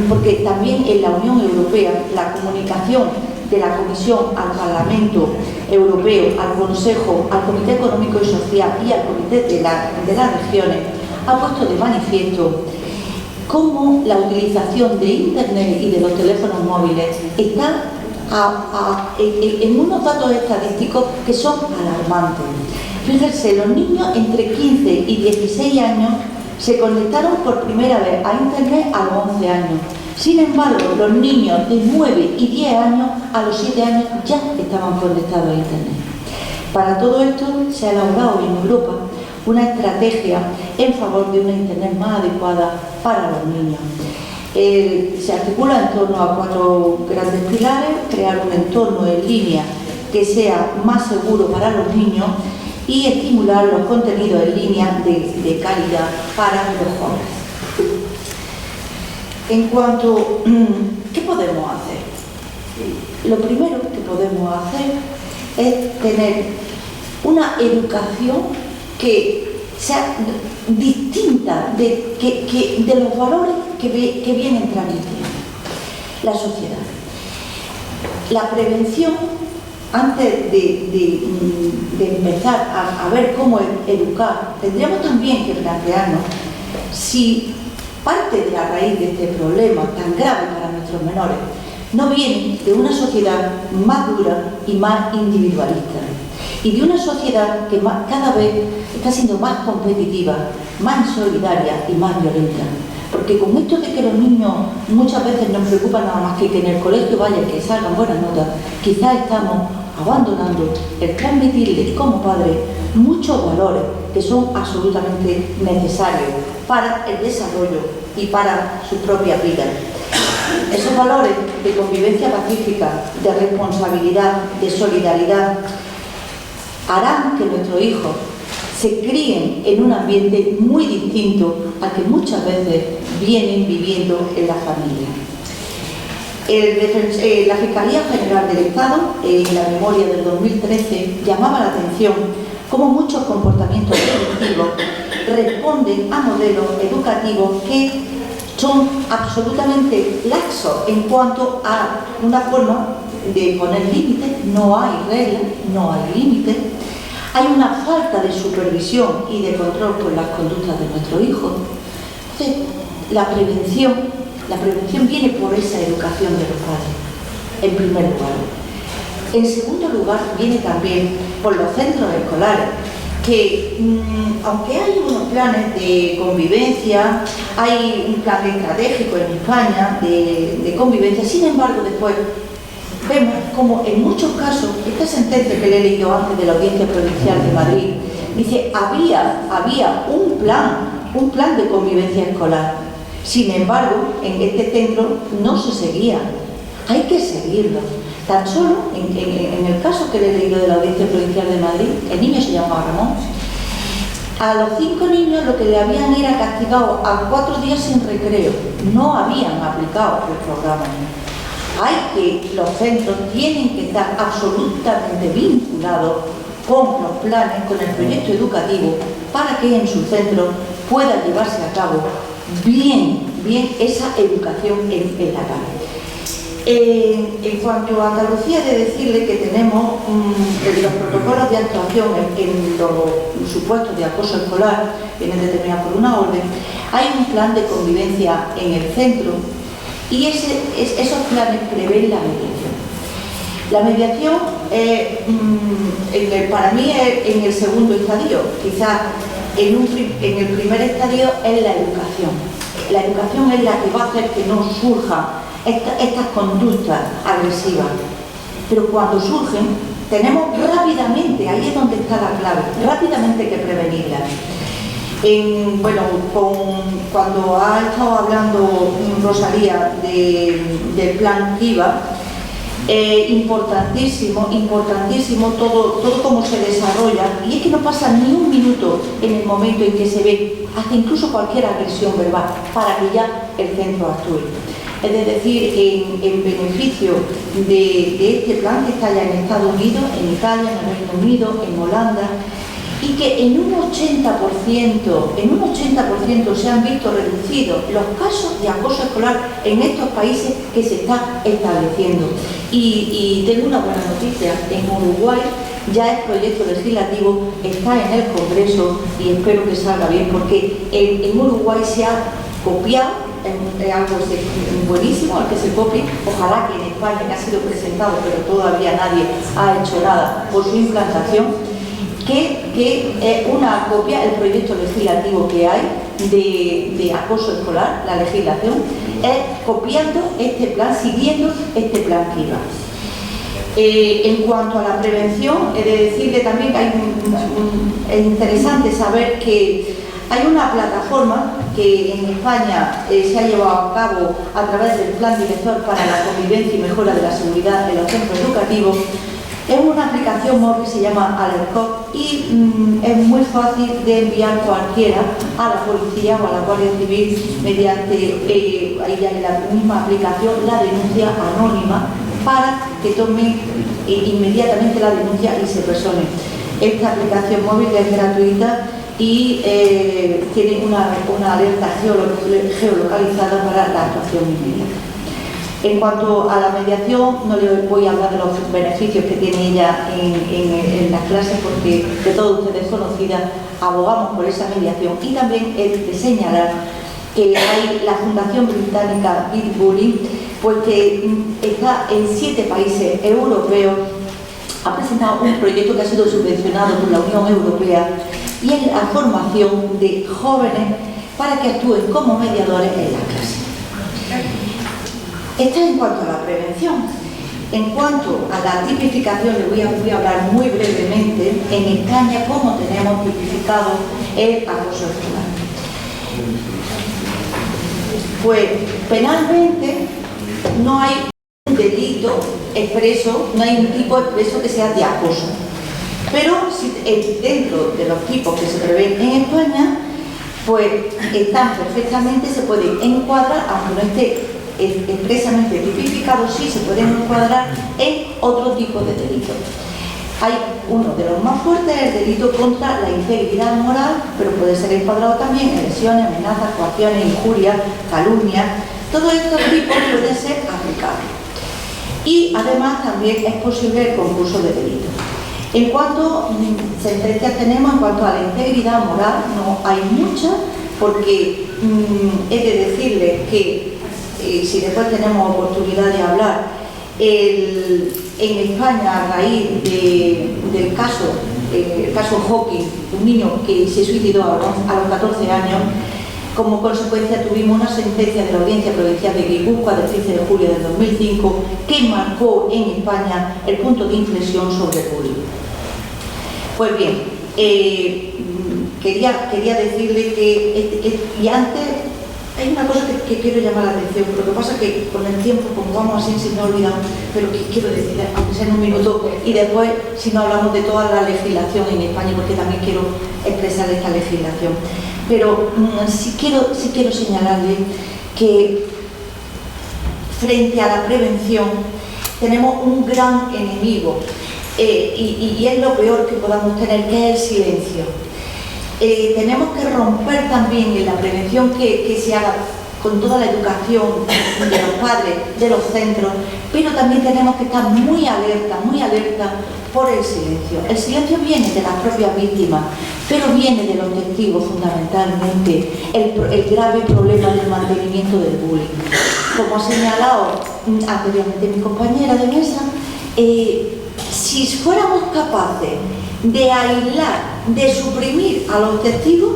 porque también en la Unión Europea la comunicación de la Comisión al Parlamento Europeo, al Consejo, al Comité Económico y Social y al Comité de las Regiones ha puesto de manifiesto cómo la utilización de Internet y de los teléfonos móviles está en unos datos estadísticos que son alarmantes. Fíjense, los niños entre 15 y 16 años se conectaron por primera vez a Internet a los 11 años. Sin embargo, los niños de 9 y 10 años, a los 7 años, ya estaban conectados a Internet. Para todo esto se ha elaborado en Europa una estrategia en favor de una Internet más adecuada para los niños. Se articula en torno a 4 grandes pilares: crear un entorno en línea que sea más seguro para los niños y estimular los contenidos en línea de calidad para los jóvenes. En cuanto, ¿qué podemos hacer? Lo primero que podemos hacer es tener una educación que sea distinta de los valores que vienen transmitiendo la sociedad. La prevención, antes de empezar a ver cómo educar, tendríamos también que plantearnos si parte de la raíz de este problema tan grave para nuestros menores no viene de una sociedad más dura y más individualista, y de una sociedad que cada vez está siendo más competitiva, más insolidaria y más violenta. Porque con esto de que los niños muchas veces nos preocupa nada más que en el colegio vayan, que salgan buenas notas, quizás estamos abandonando el transmitirles como padres muchos valores que son absolutamente necesarios para el desarrollo y para sus propias vidas. Esos valores de convivencia pacífica, de responsabilidad, de solidaridad, harán que nuestros hijos se críen en un ambiente muy distinto al que muchas veces vienen viviendo en la familia. La Fiscalía General del Estado, en la memoria del 2013, llamaba la atención cómo muchos comportamientos delictivos responden a modelos educativos que son absolutamente laxos en cuanto a una forma de poner límites. No hay reglas, no hay límites. Hay una falta de supervisión y de control por las conductas de nuestros hijos. Entonces, la prevención viene por esa educación de los padres, en primer lugar. En segundo lugar, viene también por los centros escolares, que aunque hay unos planes de convivencia, hay un plan estratégico en España de convivencia, sin embargo, después vemos como en muchos casos, esta sentencia que le he leído antes de la Audiencia Provincial de Madrid, dice, había un plan de convivencia escolar. Sin embargo, en este centro no se seguía. Hay que seguirlo. Tan solo, en el caso que le he leído de la Audiencia Provincial de Madrid, el niño se llamaba Ramón. A los 5 niños lo que le habían era castigado a 4 días sin recreo. No habían aplicado el programa. Los centros tienen que estar absolutamente vinculados con los planes, con el proyecto educativo, para que en su centro pueda llevarse a cabo bien esa educación en la calle. En cuanto a Andalucía, he de decirle que tenemos los protocolos de actuación en los supuestos de acoso escolar, vienen determinados por una orden. Hay un plan de convivencia en el centro y esos planes prevén la mediación. La mediación, para mí, es en el segundo estadio. Quizás en el primer estadio es la educación. La educación es la que va a hacer que no surjan estas conductas agresivas. Pero cuando surgen, tenemos rápidamente, ahí es donde está la clave, rápidamente hay que prevenirla. Cuando ha estado hablando Rosalía del plan Kiva, importantísimo todo cómo se desarrolla, y es que no pasa ni un minuto en el momento en que se ve hasta incluso cualquier agresión verbal para que ya el centro actúe. Es decir, en beneficio de este plan que está ya en Estados Unidos, en Italia, en el Reino Unido, en Holanda, y que en un 80% se han visto reducidos los casos de acoso escolar en estos países que se está estableciendo. Y tengo una buena noticia, en Uruguay ya el proyecto legislativo está en el Congreso y espero que salga bien, porque en Uruguay se ha copiado, es algo buenísimo al que se copie. Ojalá que en España, que ha sido presentado pero todavía nadie ha hecho nada por su implantación, que es una copia, el proyecto legislativo que hay de acoso escolar, la legislación, es copiando este plan, siguiendo este plan Kiva. En cuanto a la prevención, he de decirle también que es interesante saber que hay una plataforma que en España se ha llevado a cabo a través del Plan Director para la Convivencia y Mejora de la Seguridad en los Centros Educativos. Es una aplicación móvil que se llama AlertCop y es muy fácil de enviar cualquiera a la policía o a la Guardia Civil mediante ahí ya en la misma aplicación la denuncia anónima para que tomen inmediatamente la denuncia y se personen. Esta aplicación móvil es gratuita y tiene una alerta geolocalizada para la actuación inmediata. En cuanto a la mediación, no le voy a hablar de los beneficios que tiene ella en las clases, porque de todos ustedes conocidas, abogamos por esa mediación. Y también es de señalar que hay la Fundación Británica Beat Bullying, pues que está en 7 países europeos, ha presentado un proyecto que ha sido subvencionado por la Unión Europea y es la formación de jóvenes para que actúen como mediadores en las clases. Esto es en cuanto a la prevención. En cuanto a la tipificación, le voy a hablar muy brevemente. En España, ¿cómo tenemos tipificado el acoso escolar? Pues penalmente no hay un delito expreso, no hay un tipo expreso que sea de acoso. Pero dentro de los tipos que se prevén en España, pues están perfectamente, se pueden encuadrar, aunque no esté expresamente tipificado, sí se pueden encuadrar en otro tipo de delitos. Hay uno de los más fuertes, el delito contra la integridad moral, pero puede ser encuadrado también en lesiones, amenazas, coacciones, injurias, calumnias. Todos estos tipos pueden ser aplicables. Y además también es posible el concurso de delitos. En cuanto sentencias tenemos, en cuanto a la integridad moral, no hay muchas, porque he de decirles que si después tenemos oportunidad de hablar, en España, a raíz del caso Hawking, un niño que se suicidó a los 14 años, como consecuencia tuvimos una sentencia de la Audiencia Provincial de Guipúzcoa del 15 de julio del 2005 que marcó en España el punto de inflexión sobre el bullying. Pues bien, quería decirle que y antes hay una cosa que quiero llamar la atención. Lo que pasa es que con el tiempo, como vamos así, se me ha olvidado, pero que quiero decir, aunque sea en un minuto, y después, si no hablamos de toda la legislación en España, porque también quiero expresar esta legislación. Pero sí quiero señalarle que frente a la prevención tenemos un gran enemigo, y es lo peor que podamos tener, que es el silencio. Tenemos que romper también en la prevención que se haga con toda la educación de los padres, de los centros, pero también tenemos que estar muy alerta por el silencio. El silencio viene de las propias víctimas, pero viene de los testigos fundamentalmente, el grave problema del mantenimiento del bullying. Como ha señalado anteriormente mi compañera de mesa, si fuéramos capaces de aislar, de suprimir a los testigos,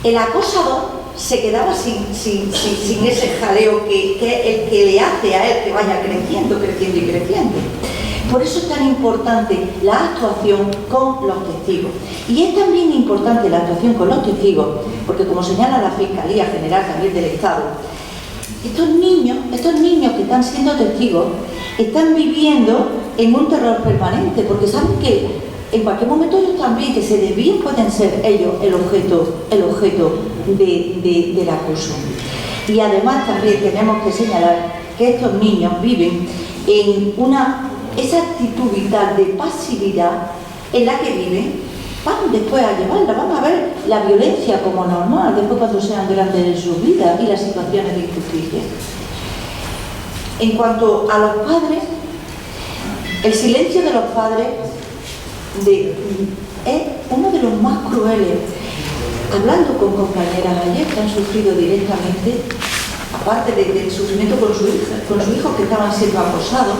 el acosador se quedaba sin ese jaleo que es el que le hace a él que vaya creciendo. Por eso es tan importante la actuación con los testigos. Y es también importante la actuación con los testigos, porque como señala la Fiscalía General también del Estado, estos niños que están siendo testigos están viviendo en un terror permanente, porque saben que en cualquier momento ellos también, que se desvíen, pueden ser ellos el objeto del acuso. Y además también tenemos que señalar que estos niños viven en esa actitud vital de pasividad en la que viven, van después a llevarla, van a ver la violencia como normal, después cuando sean grandes en su vida y las situaciones de injusticia. En cuanto a los padres, el silencio de los padres es uno de los más crueles. Hablando con compañeras ayer que han sufrido directamente, aparte del sufrimiento con su hijo que estaban siendo acosados,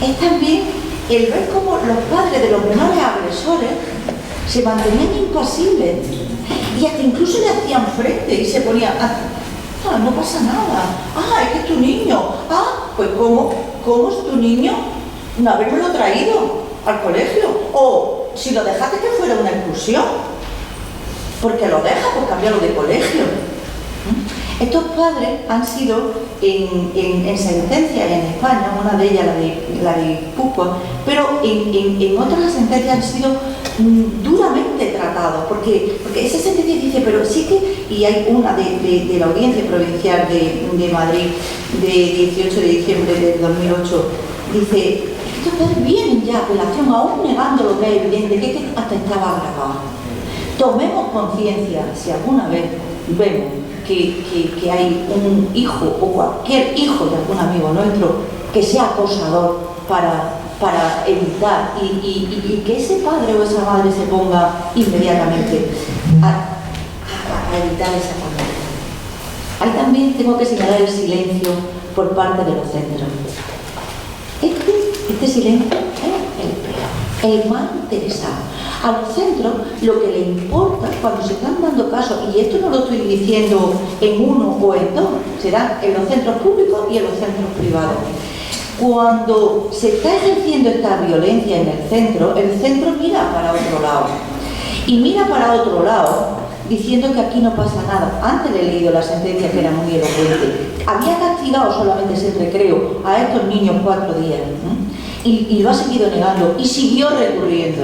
es también el ver cómo los padres de los menores agresores se mantenían impasibles y hasta incluso le hacían frente y se ponían, no pasa nada, es que es tu niño, pues ¿cómo es tu niño? No haberlo traído al colegio, o si lo dejaste que fuera una excursión, porque lo dejas, pues cambiarlo de colegio. Estos padres han sido en sentencias en España, una de ellas la de Guipúzcoa, pero en otras sentencias han sido duramente tratados, porque esa sentencia dice, pero sí que, y hay una de la Audiencia Provincial de Madrid de 18 de diciembre del 2008, dice, estos padres vienen ya a apelación, aún negando lo que es evidente, que hasta estaba grabado. Tomemos conciencia, si alguna vez vemos que hay un hijo o cualquier hijo de algún amigo nuestro que sea acosador para evitar y que ese padre o esa madre se ponga inmediatamente a evitar esa conducta. Ahí también tengo que señalar el silencio por parte de los centros. Este silencio es el más interesado. A los centros lo que les importa cuando se están dando casos, y esto no lo estoy diciendo en uno o en dos, será en los centros públicos y en los centros privados. Cuando se está ejerciendo esta violencia en el centro mira para otro lado. Y mira para otro lado diciendo que aquí no pasa nada. Antes le he leído la sentencia que era muy elocuente. Había castigado solamente ese recreo a estos niños 4 días. Y lo ha seguido negando y siguió recurriendo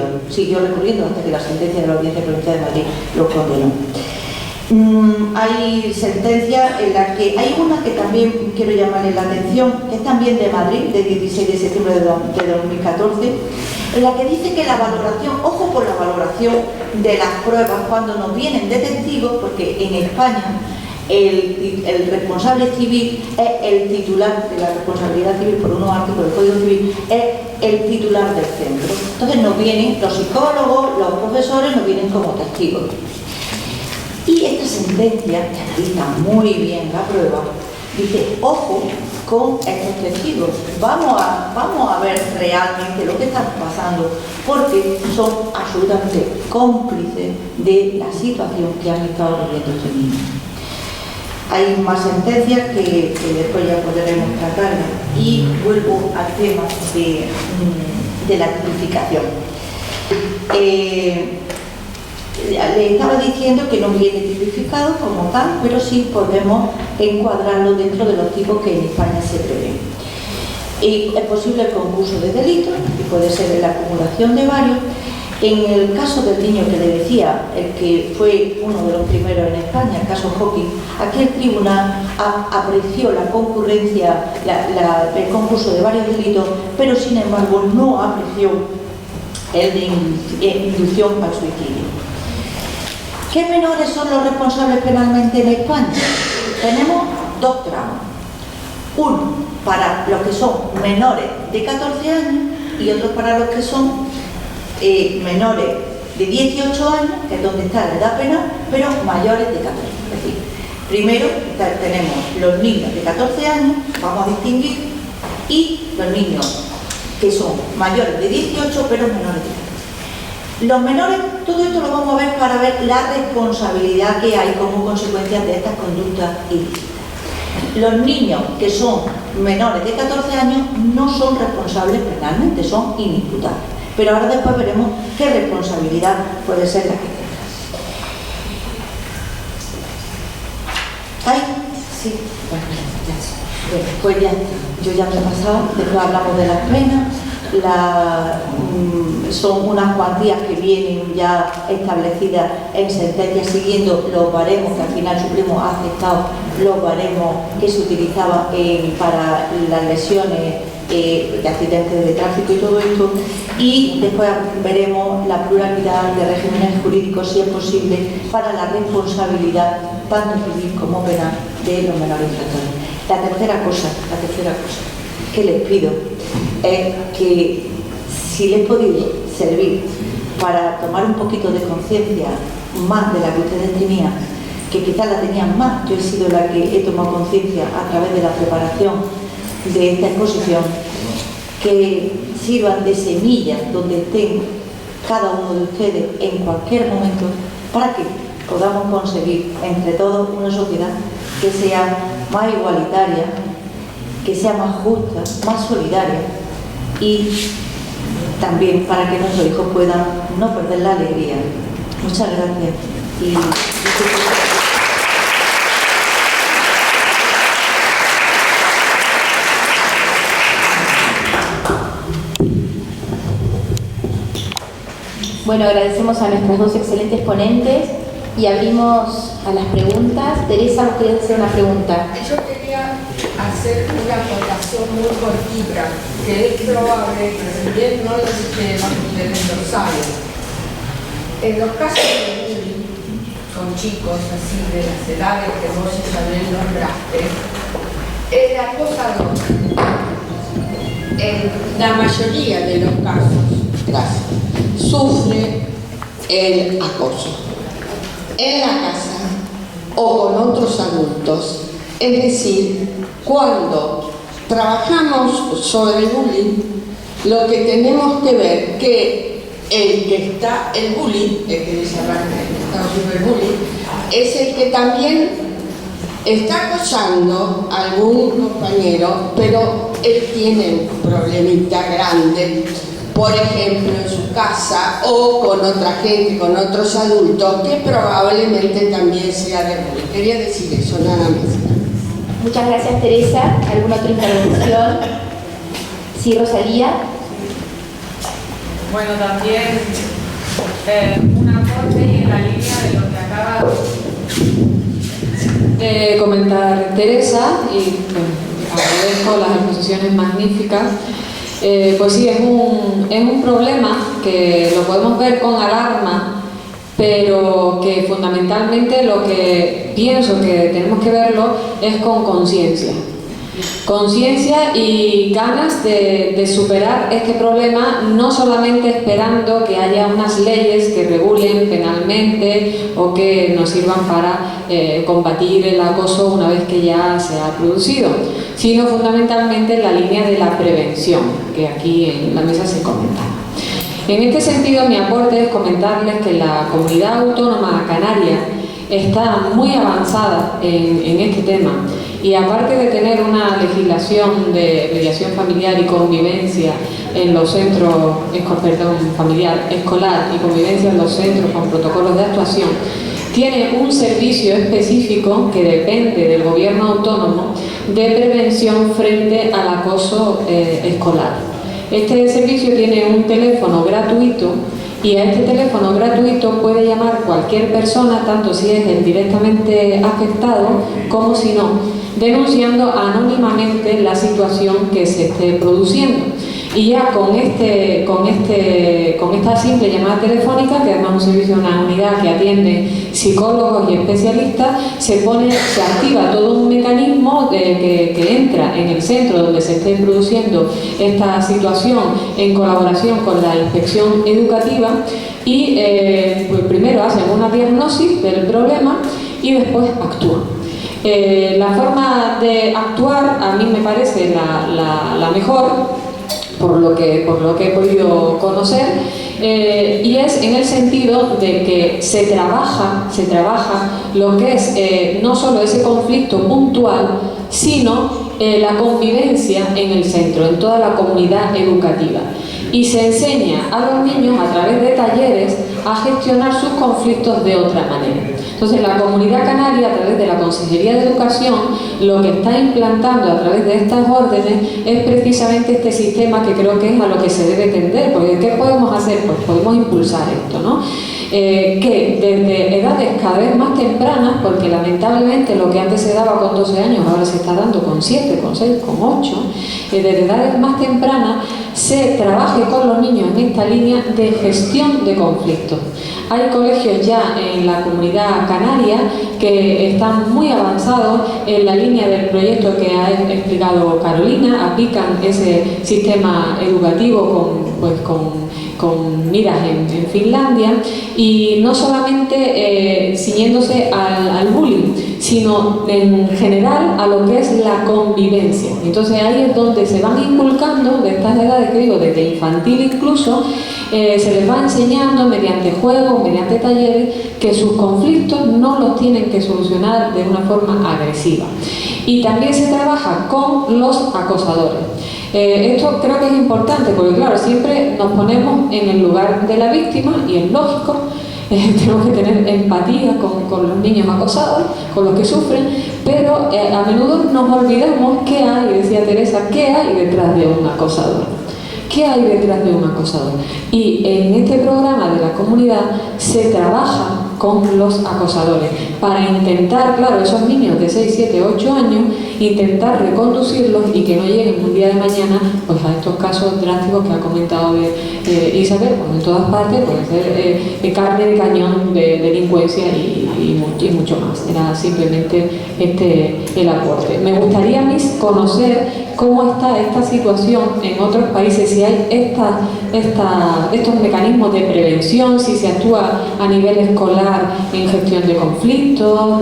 hasta que la sentencia de la Audiencia Provincial de Madrid lo condenó. Hay sentencias en las que hay una que también quiero llamarle la atención, que es también de Madrid, de 16 de septiembre de 2014, en la que dice que la valoración, ojo con la valoración de las pruebas cuando nos vienen de testigos, porque en España el responsable civil es el titular de la responsabilidad civil por unos artículos del Código Civil, es el titular del centro. Entonces nos vienen los psicólogos, los profesores, nos vienen como testigos. Y esta sentencia, que analiza muy bien la prueba, dice, ojo con estos testigos, vamos a ver realmente lo que está pasando, porque son absolutamente cómplices de la situación que han estado viviendo estos niños. Hay más sentencias que después ya podremos tratar, y vuelvo al tema de la tipificación. Le estaba diciendo que no viene tipificado como tal, pero sí podemos encuadrarlo dentro de los tipos que en España se prevén. Y es posible el concurso de delitos, y puede ser la acumulación de varios. En el caso del niño que le decía, el que fue uno de los primeros en España, el caso Hawking, aquí el tribunal apreció la concurrencia, el concurso de varios delitos, pero sin embargo no apreció el de inducción al suicidio. ¿Qué menores son los responsables penalmente en España? Tenemos 2 tramos. Uno para los que son menores de 14 años y otro para los que son menores de 18 años, que es donde está la edad penal, pero mayores de 14. Es decir, primero tenemos los niños de 14 años, vamos a distinguir, y los niños que son mayores de 18, pero menores de 14. Los menores, todo esto lo vamos a ver para ver la responsabilidad que hay como consecuencia de estas conductas ilícitas. Los niños que son menores de 14 años no son responsables penalmente, son inimputables. Pero ahora después veremos qué responsabilidad puede ser la que tenga. ¿Hay? Sí. Bueno, ya. Pues ya está. Yo ya me he pasado, después hablamos de las penas. Son unas cuantías que vienen ya establecidas en sentencias siguiendo los baremos que al final Supremo ha aceptado, los baremos que se utilizaban para las lesiones de accidentes de tráfico y todo esto, y después veremos la pluralidad de regímenes jurídicos, si es posible, para la responsabilidad tanto civil como penal de los menores infractores. La tercera cosa que les pido es que, si les he podido servir para tomar un poquito de conciencia más de la que ustedes tenían, que quizás la tenían más, yo he sido la que he tomado conciencia a través de la preparación de esta exposición, que sirvan de semillas donde estén cada uno de ustedes en cualquier momento, para que podamos conseguir entre todos una sociedad que sea más igualitaria, que sea más justa, más solidaria, y también para que nuestros hijos puedan no perder la alegría. Muchas gracias. Bueno, agradecemos a nuestras dos excelentes ponentes y abrimos a las preguntas. Teresa, ¿vos querías hacer una pregunta? Yo quería hacer una acotación muy cortita, que es probable que, si bien no lo desglosado, en los casos de bullying con chicos así de las edades que vos Isabel nombraste, el acosador, en la mayoría de los casos, sufre el acoso en la casa o con otros adultos. Es decir, cuando trabajamos sobre el bullying, lo que tenemos que ver que el que está el bullying, el que dice sobre el bullying, es el que también está acosando a algún compañero, pero él tiene un problemita grande, por ejemplo en su casa o con otra gente, con otros adultos, que probablemente también sea de bullying. Quería decir eso, nada más. Muchas gracias, Teresa. ¿Alguna otra intervención? Sí, Rosalía. Bueno, también un aporte y en la línea de lo que acaba de comentar Teresa, y agradezco las exposiciones magníficas. Pues sí, es un problema que lo podemos ver con alarma, pero que fundamentalmente lo que pienso que tenemos que verlo es con conciencia. Conciencia y ganas de superar este problema, no solamente esperando que haya unas leyes que regulen penalmente o que nos sirvan para combatir el acoso una vez que ya se ha producido, sino fundamentalmente en la línea de la prevención, que aquí en la mesa se comentaba. En este sentido, mi aporte es comentarles que la Comunidad Autónoma Canaria está muy avanzada en este tema. Y aparte de tener una legislación de mediación familiar y convivencia en los centros, familiar, escolar y convivencia en los centros con protocolos de actuación, tiene un servicio específico que depende del gobierno autónomo de prevención frente al acoso escolar. Este servicio tiene un teléfono gratuito y a este teléfono gratuito puede llamar cualquier persona, tanto si es el directamente afectado como si no, denunciando anónimamente la situación que se esté produciendo. Y ya con esta simple llamada telefónica, que además es un servicio de una unidad que atiende psicólogos y especialistas, se activa todo un mecanismo que entra en el centro donde se esté produciendo esta situación en colaboración con la inspección educativa y pues primero hacen una diagnosis del problema y después actúan. La forma de actuar a mí me parece la mejor, por lo que he podido conocer, y es en el sentido de que se trabaja lo que es no solo ese conflicto puntual, sino la convivencia en el centro, en toda la comunidad educativa. Y se enseña a los niños a través de talleres a gestionar sus conflictos de otra manera. Entonces, la Comunidad Canaria, a través de la Consejería de Educación, lo que está implantando a través de estas órdenes es precisamente este sistema, que creo que es a lo que se debe tender, porque ¿qué podemos hacer? Pues podemos impulsar esto, ¿no? Que desde edades cada vez más tempranas, porque lamentablemente lo que antes se daba con 12 años ahora se está dando con 7, con 6, con 8, desde edades más tempranas se trabaje con los niños en esta línea de gestión de conflictos. Hay colegios ya en la Comunidad Canaria que están muy avanzados en la línea del proyecto que ha explicado Carolina, aplican ese sistema educativo con miras en Finlandia, y no solamente ciñéndose al bullying, sino en general a lo que es la convivencia. Entonces ahí es donde se van inculcando, de estas edades que digo, desde infantil incluso, se les va enseñando mediante juegos, mediante talleres, que sus conflictos no los tienen que solucionar de una forma agresiva. Y también se trabaja con los acosadores. Esto creo que es importante, porque claro, siempre nos ponemos en el lugar de la víctima, y es lógico, tenemos que tener empatía con los niños acosados, con los que sufren, pero a menudo nos olvidamos qué hay, decía Teresa, qué hay detrás de un acosador. ¿Qué hay detrás de un acosador? Y en este programa de la comunidad se trabaja con los acosadores para intentar, claro, esos niños de 6, 7, 8 años, intentar reconducirlos y que no lleguen un día de mañana pues a estos casos drásticos que ha comentado Isabel. Pues en todas partes puede ser carne de cañón de delincuencia y mucho más. Era simplemente el aporte. Me gustaría a mí conocer cómo está esta situación en otros países, si hay estos mecanismos de prevención, si se actúa a nivel escolar en gestión de conflictos,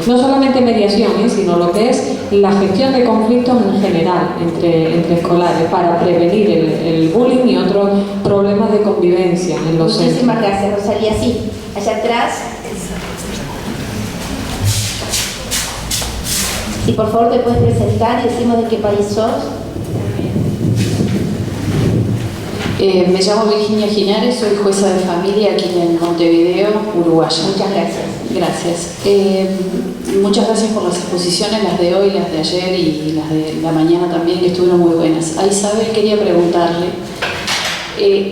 no solamente mediación, sino lo que es la gestión de conflictos en general entre escolares, para prevenir el bullying y otros problemas de convivencia en los centros. Muchísimas gracias, Rosalía. Sí, allá atrás. Si por favor te puedes presentar y decimos de qué país sos. Me llamo Virginia Ginares, soy jueza de familia aquí en Montevideo, uruguaya. Muchas gracias. Gracias. Muchas gracias por las exposiciones, las de hoy, las de ayer y las de la mañana también, que estuvieron muy buenas. A Isabel quería preguntarle,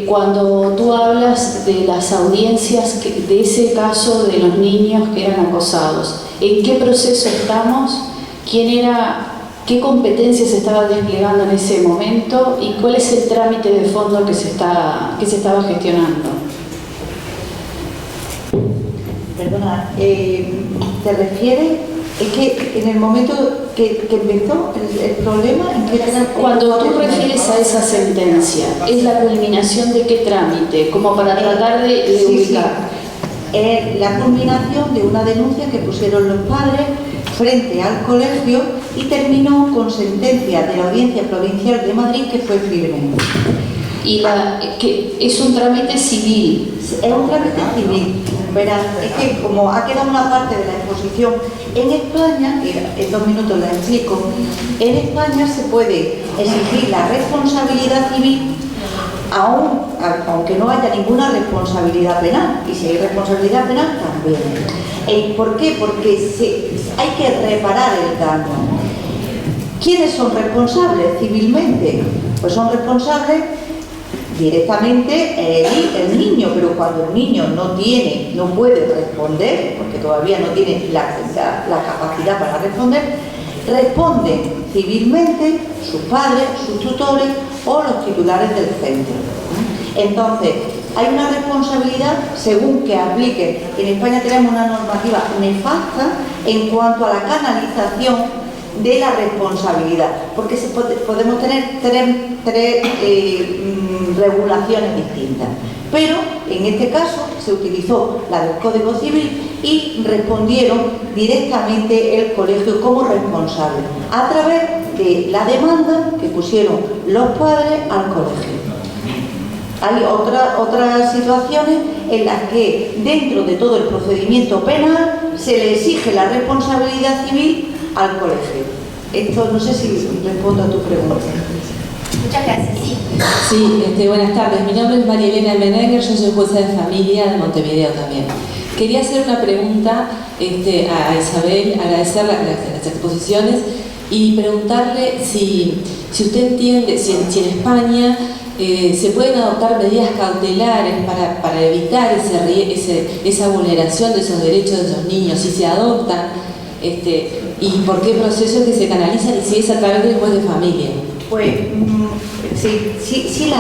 cuando tú hablas de las audiencias, de ese caso de los niños que eran acosados, ¿en qué proceso estamos? ¿Quién era? ¿Qué competencias se estaba desplegando en ese momento y cuál es el trámite de fondo que se estaba gestionando? Perdona, ¿te refieres? Es que en el momento que empezó el problema, ¿en qué era? Cuando tú refieres a esa sentencia, ¿es la culminación de qué trámite? Como para tratar de ubicar. Sí. Es la culminación de una denuncia que pusieron los padres frente al colegio y terminó con sentencia de la Audiencia Provincial de Madrid, que fue firme. Y que es un trámite civil. Es un trámite civil. Verás, es que como ha quedado una parte de la exposición, en España, en 2 minutos la explico, en España se puede exigir la responsabilidad civil aunque no haya ninguna responsabilidad penal, y si hay responsabilidad penal también. ¿Por qué? Porque hay que reparar el daño. ¿Quiénes son responsables civilmente? Pues son responsables directamente el niño, pero cuando el niño no puede responder, porque todavía no tiene la capacidad para responder, responden civilmente sus padres, sus tutores o los titulares del centro. Entonces, hay una responsabilidad según que apliquen. En España tenemos una normativa nefasta en cuanto a la canalización de la responsabilidad, porque podemos tener tres regulaciones distintas. Pero en este caso se utilizó la del Código Civil y respondieron directamente el colegio como responsable a través de la demanda que pusieron los padres al colegio. Hay otras situaciones en las que dentro de todo el procedimiento penal se le exige la responsabilidad civil al colegio. Esto no sé si respondo a tu pregunta. Muchas gracias. Sí. Sí, buenas tardes. Mi nombre es María Elena Menegger, yo soy jueza de familia de Montevideo también. Quería hacer una pregunta a Isabel, agradecer las exposiciones y preguntarle si usted entiende, si en España se pueden adoptar medidas cautelares para evitar esa vulneración de esos derechos de esos niños, si se adoptan, y por qué procesos que se canalizan y si es a través del juez de familia. Pues sí la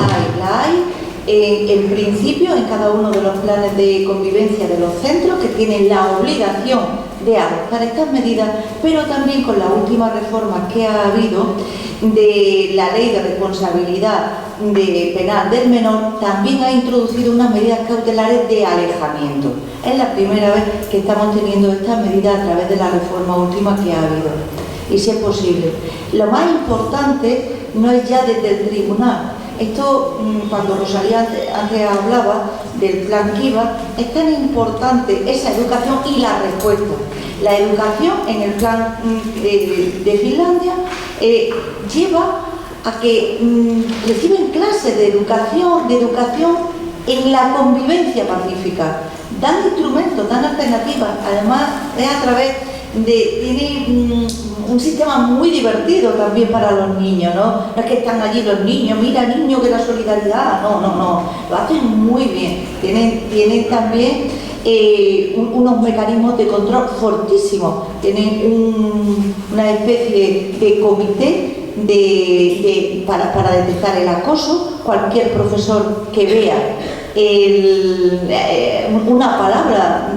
hay. En principio, en cada uno de los planes de convivencia de los centros que tienen la obligación de adoptar estas medidas, pero también con la última reforma que ha habido de la ley de responsabilidad penal del menor, también ha introducido unas medidas cautelares de alejamiento. Es la primera vez que estamos teniendo estas medidas a través de la reforma última que ha habido. Y si es posible. Lo más importante no es ya desde el tribunal. Esto, cuando Rosalía antes hablaba del plan Kiva, es tan importante esa educación y la respuesta. La educación en el plan de Finlandia lleva a que reciben clases de educación en la convivencia pacífica. Dan instrumentos, dan alternativas. Además, es a través tiene un sistema muy divertido también para los niños, ¿no? No es que están allí los niños, mira niño que la solidaridad, no, lo hacen muy bien. Tienen también unos mecanismos de control fortísimos, tienen una especie de comité para detectar el acoso. Cualquier profesor que vea una palabra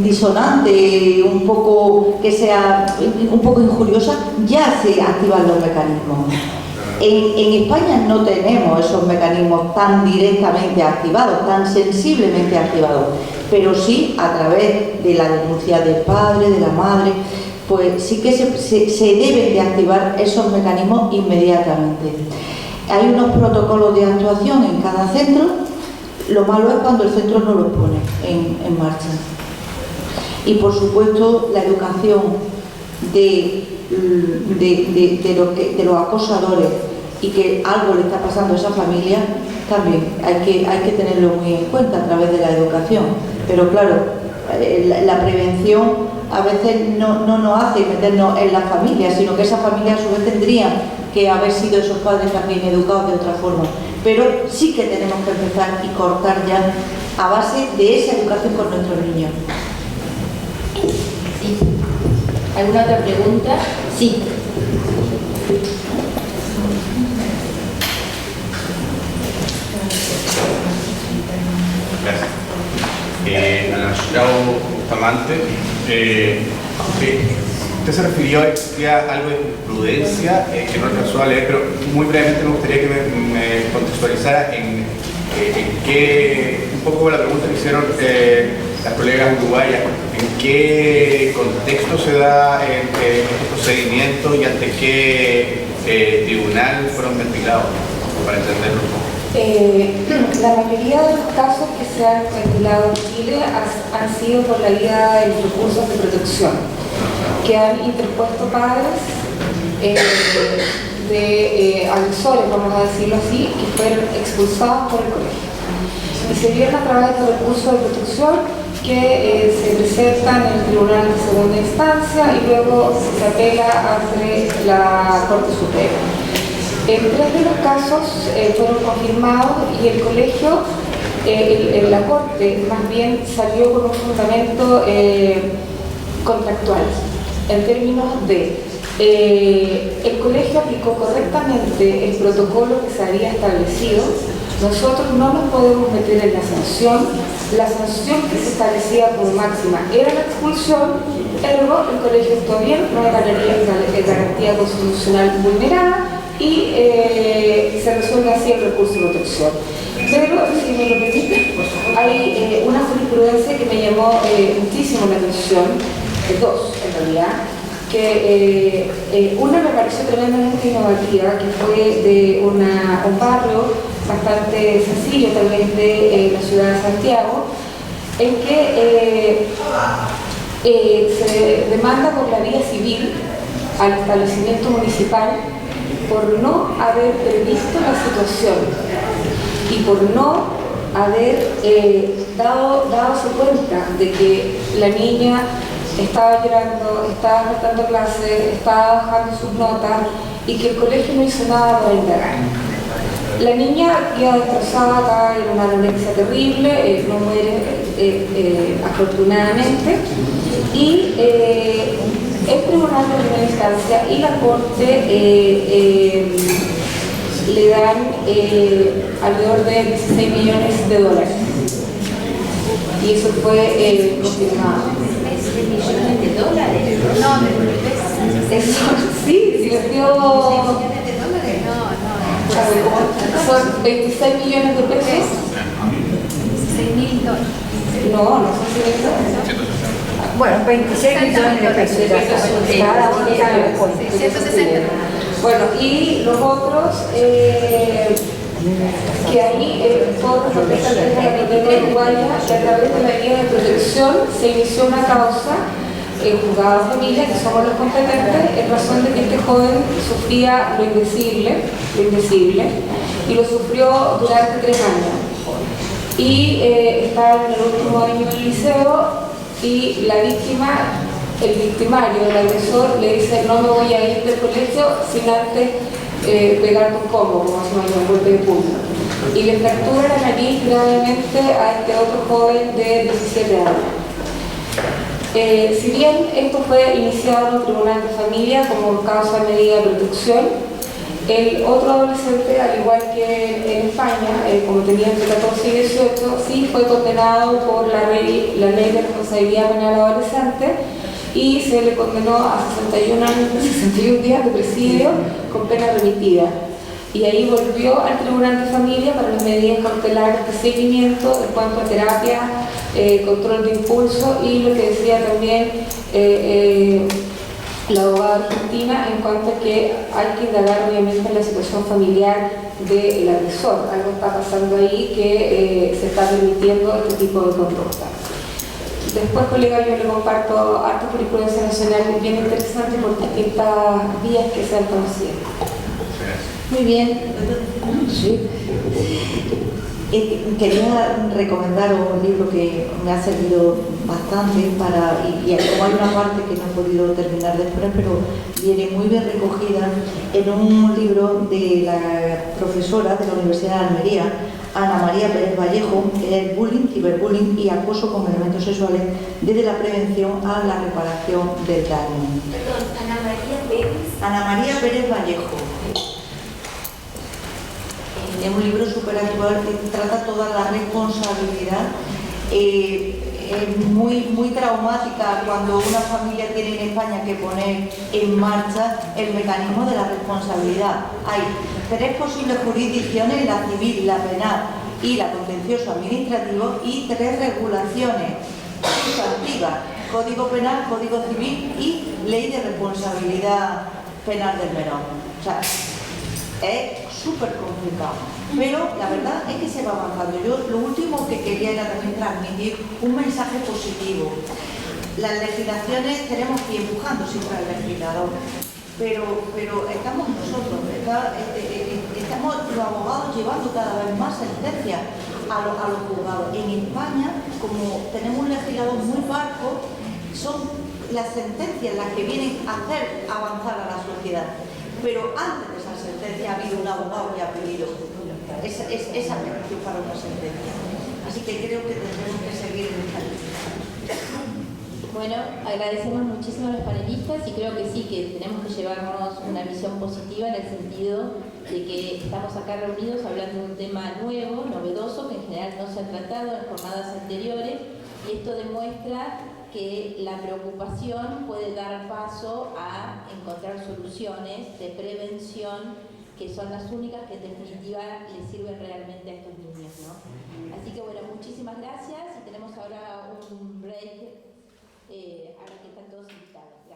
disonante, que sea un poco injuriosa, ya se activan los mecanismos. En España no tenemos esos mecanismos tan directamente activados, tan sensiblemente activados, pero sí a través de la denuncia del padre, de la madre, pues sí que se deben de activar esos mecanismos inmediatamente. Hay unos protocolos de actuación en cada centro. Lo malo es cuando el centro no los pone en marcha. Y por supuesto la educación de los acosadores y que algo le está pasando a esa familia también hay que tenerlo muy en cuenta a través de la educación. Pero claro, la prevención a veces no nos hace meternos en la familia, sino que esa familia a su vez tendría que haber sido esos padres también educados de otra forma. Pero sí que tenemos que empezar y cortar ya a base de esa educación con nuestros niños. Sí. ¿Alguna otra pregunta? Sí. Gracias. Ana Gustavo Bustamante, usted se refirió a algo de prudencia, que no alcanzó a leer, pero muy brevemente me gustaría que me contextualizara en qué, un poco la pregunta que hicieron las colegas uruguayas, en qué contexto se da este procedimiento y ante qué tribunal fueron ventilados, para entenderlo un poco. La mayoría de los casos que se han ventilado en Chile han sido por la vía de los recursos de protección que han interpuesto padres de agresores, vamos a decirlo así, que fueron expulsados por el colegio. Y se vieron a través de recursos de protección que se presentan en el Tribunal de Segunda Instancia y luego se apela ante la Corte Suprema. En 3 de los casos fueron confirmados y el colegio, la Corte más bien salió con un fundamento contractual, en términos de el colegio aplicó correctamente el protocolo que se había establecido. Nosotros no nos podemos meter en la sanción que se establecía como máxima era la expulsión, ergo el colegio está bien, no hay garantía constitucional vulnerada y se resuelve así el recurso de protección. Pero, si me lo permite, hay una jurisprudencia que me llamó muchísimo la atención, dos en realidad. que una me pareció tremendamente innovativa, que fue de un barrio bastante sencillo, tal vez de la ciudad de Santiago, en que se demanda por la vía civil al establecimiento municipal por no haber previsto la situación y por no haber dado cuenta de que la niña estaba llorando, estaba faltando clases, estaba bajando sus notas y que el colegio no hizo nada para indagar. La niña queda destrozada, cae en una anorexia terrible, no muere afortunadamente, y el tribunal de primera instancia y la corte le dan alrededor de 16 millones de dólares. Y eso fue confirmado. ¿16 millones de dólares? No, de Sí, les dio... $16 millones de dólares. No. Son 26 millones de pesos. 16.000 dólares. No son 100 dólares. Bueno, 26 millones de pesos. Cada uno sabe cuánto. 660. Bueno, y los otros, que ahí todos los representantes de la República Uruguaya, que a través de la guía de protección se inició una causa en juzgado de familia, que somos los competentes, en razón de que este joven sufría lo indecible, y lo sufrió durante 3 años. Y estaba en el último año del liceo, y la víctima, el victimario, el agresor, le dice: no me voy a ir del colegio sin antes pegarte un combo, como se llama, un golpe de puño. Y le fractura la nariz gravemente a este otro joven de 17 años. Si bien esto fue iniciado en un tribunal de familia como causa de medida de protección, el otro adolescente, al igual que en España, como tenía entre 14 y 18, sí fue condenado por la ley de responsabilidad penal adolescente y se le condenó a 61 días de presidio con pena remitida. Y ahí volvió al tribunal de familia para las medidas cautelares de seguimiento en cuanto a terapia, control de impulso y lo que decía también la abogada argentina en cuanto a que hay que indagar obviamente en la situación familiar del agresor. Algo está pasando ahí que se está permitiendo este tipo de conducta. Después, colega, yo le comparto harta jurisprudencia nacional bien interesante por distintas vías que se han conocido. Muy bien. Sí. Quería recomendar un libro que me ha servido bastante y como hay una parte que no he podido terminar después, pero viene muy bien recogida en un libro de la profesora de la Universidad de Almería, Ana María Pérez Vallejo, que es bullying, ciberbullying y acoso con elementos sexuales desde la prevención a la reparación del daño. Perdón, Ana María Pérez. Ana María Pérez Vallejo. Es un libro súper actual que trata toda la responsabilidad. Es muy traumática cuando una familia tiene en España que poner en marcha el mecanismo de la responsabilidad. Hay 3 posibles jurisdicciones, la civil, la penal y la contencioso administrativo, y 3 regulaciones sustantivas: Código Penal, Código Civil y Ley de Responsabilidad Penal del Menor. O sea, es súper complicado, pero la verdad es que se va avanzando. Yo lo último que quería era también transmitir un mensaje positivo. Las legislaciones tenemos que ir empujando siempre al legislador, pero estamos nosotros, estamos los abogados llevando cada vez más sentencias a los juzgados. En España, como tenemos un legislador muy parco, son las sentencias las que vienen a hacer avanzar a la sociedad. Pero antes de esa sentencia ha habido un abogado que ha pedido esa petición para una sentencia. Así que creo que tendremos que seguir en esta línea. Bueno, agradecemos muchísimo a los panelistas y creo que sí, que tenemos que llevarnos una visión positiva en el sentido de que estamos acá reunidos hablando de un tema nuevo, novedoso, que en general no se ha tratado en jornadas anteriores, y esto demuestra que la preocupación puede dar paso a encontrar soluciones de prevención que son las únicas que en definitiva les sirven realmente a estos niños, ¿no? Así que bueno, muchísimas gracias y tenemos ahora un break a la que están todos invitados.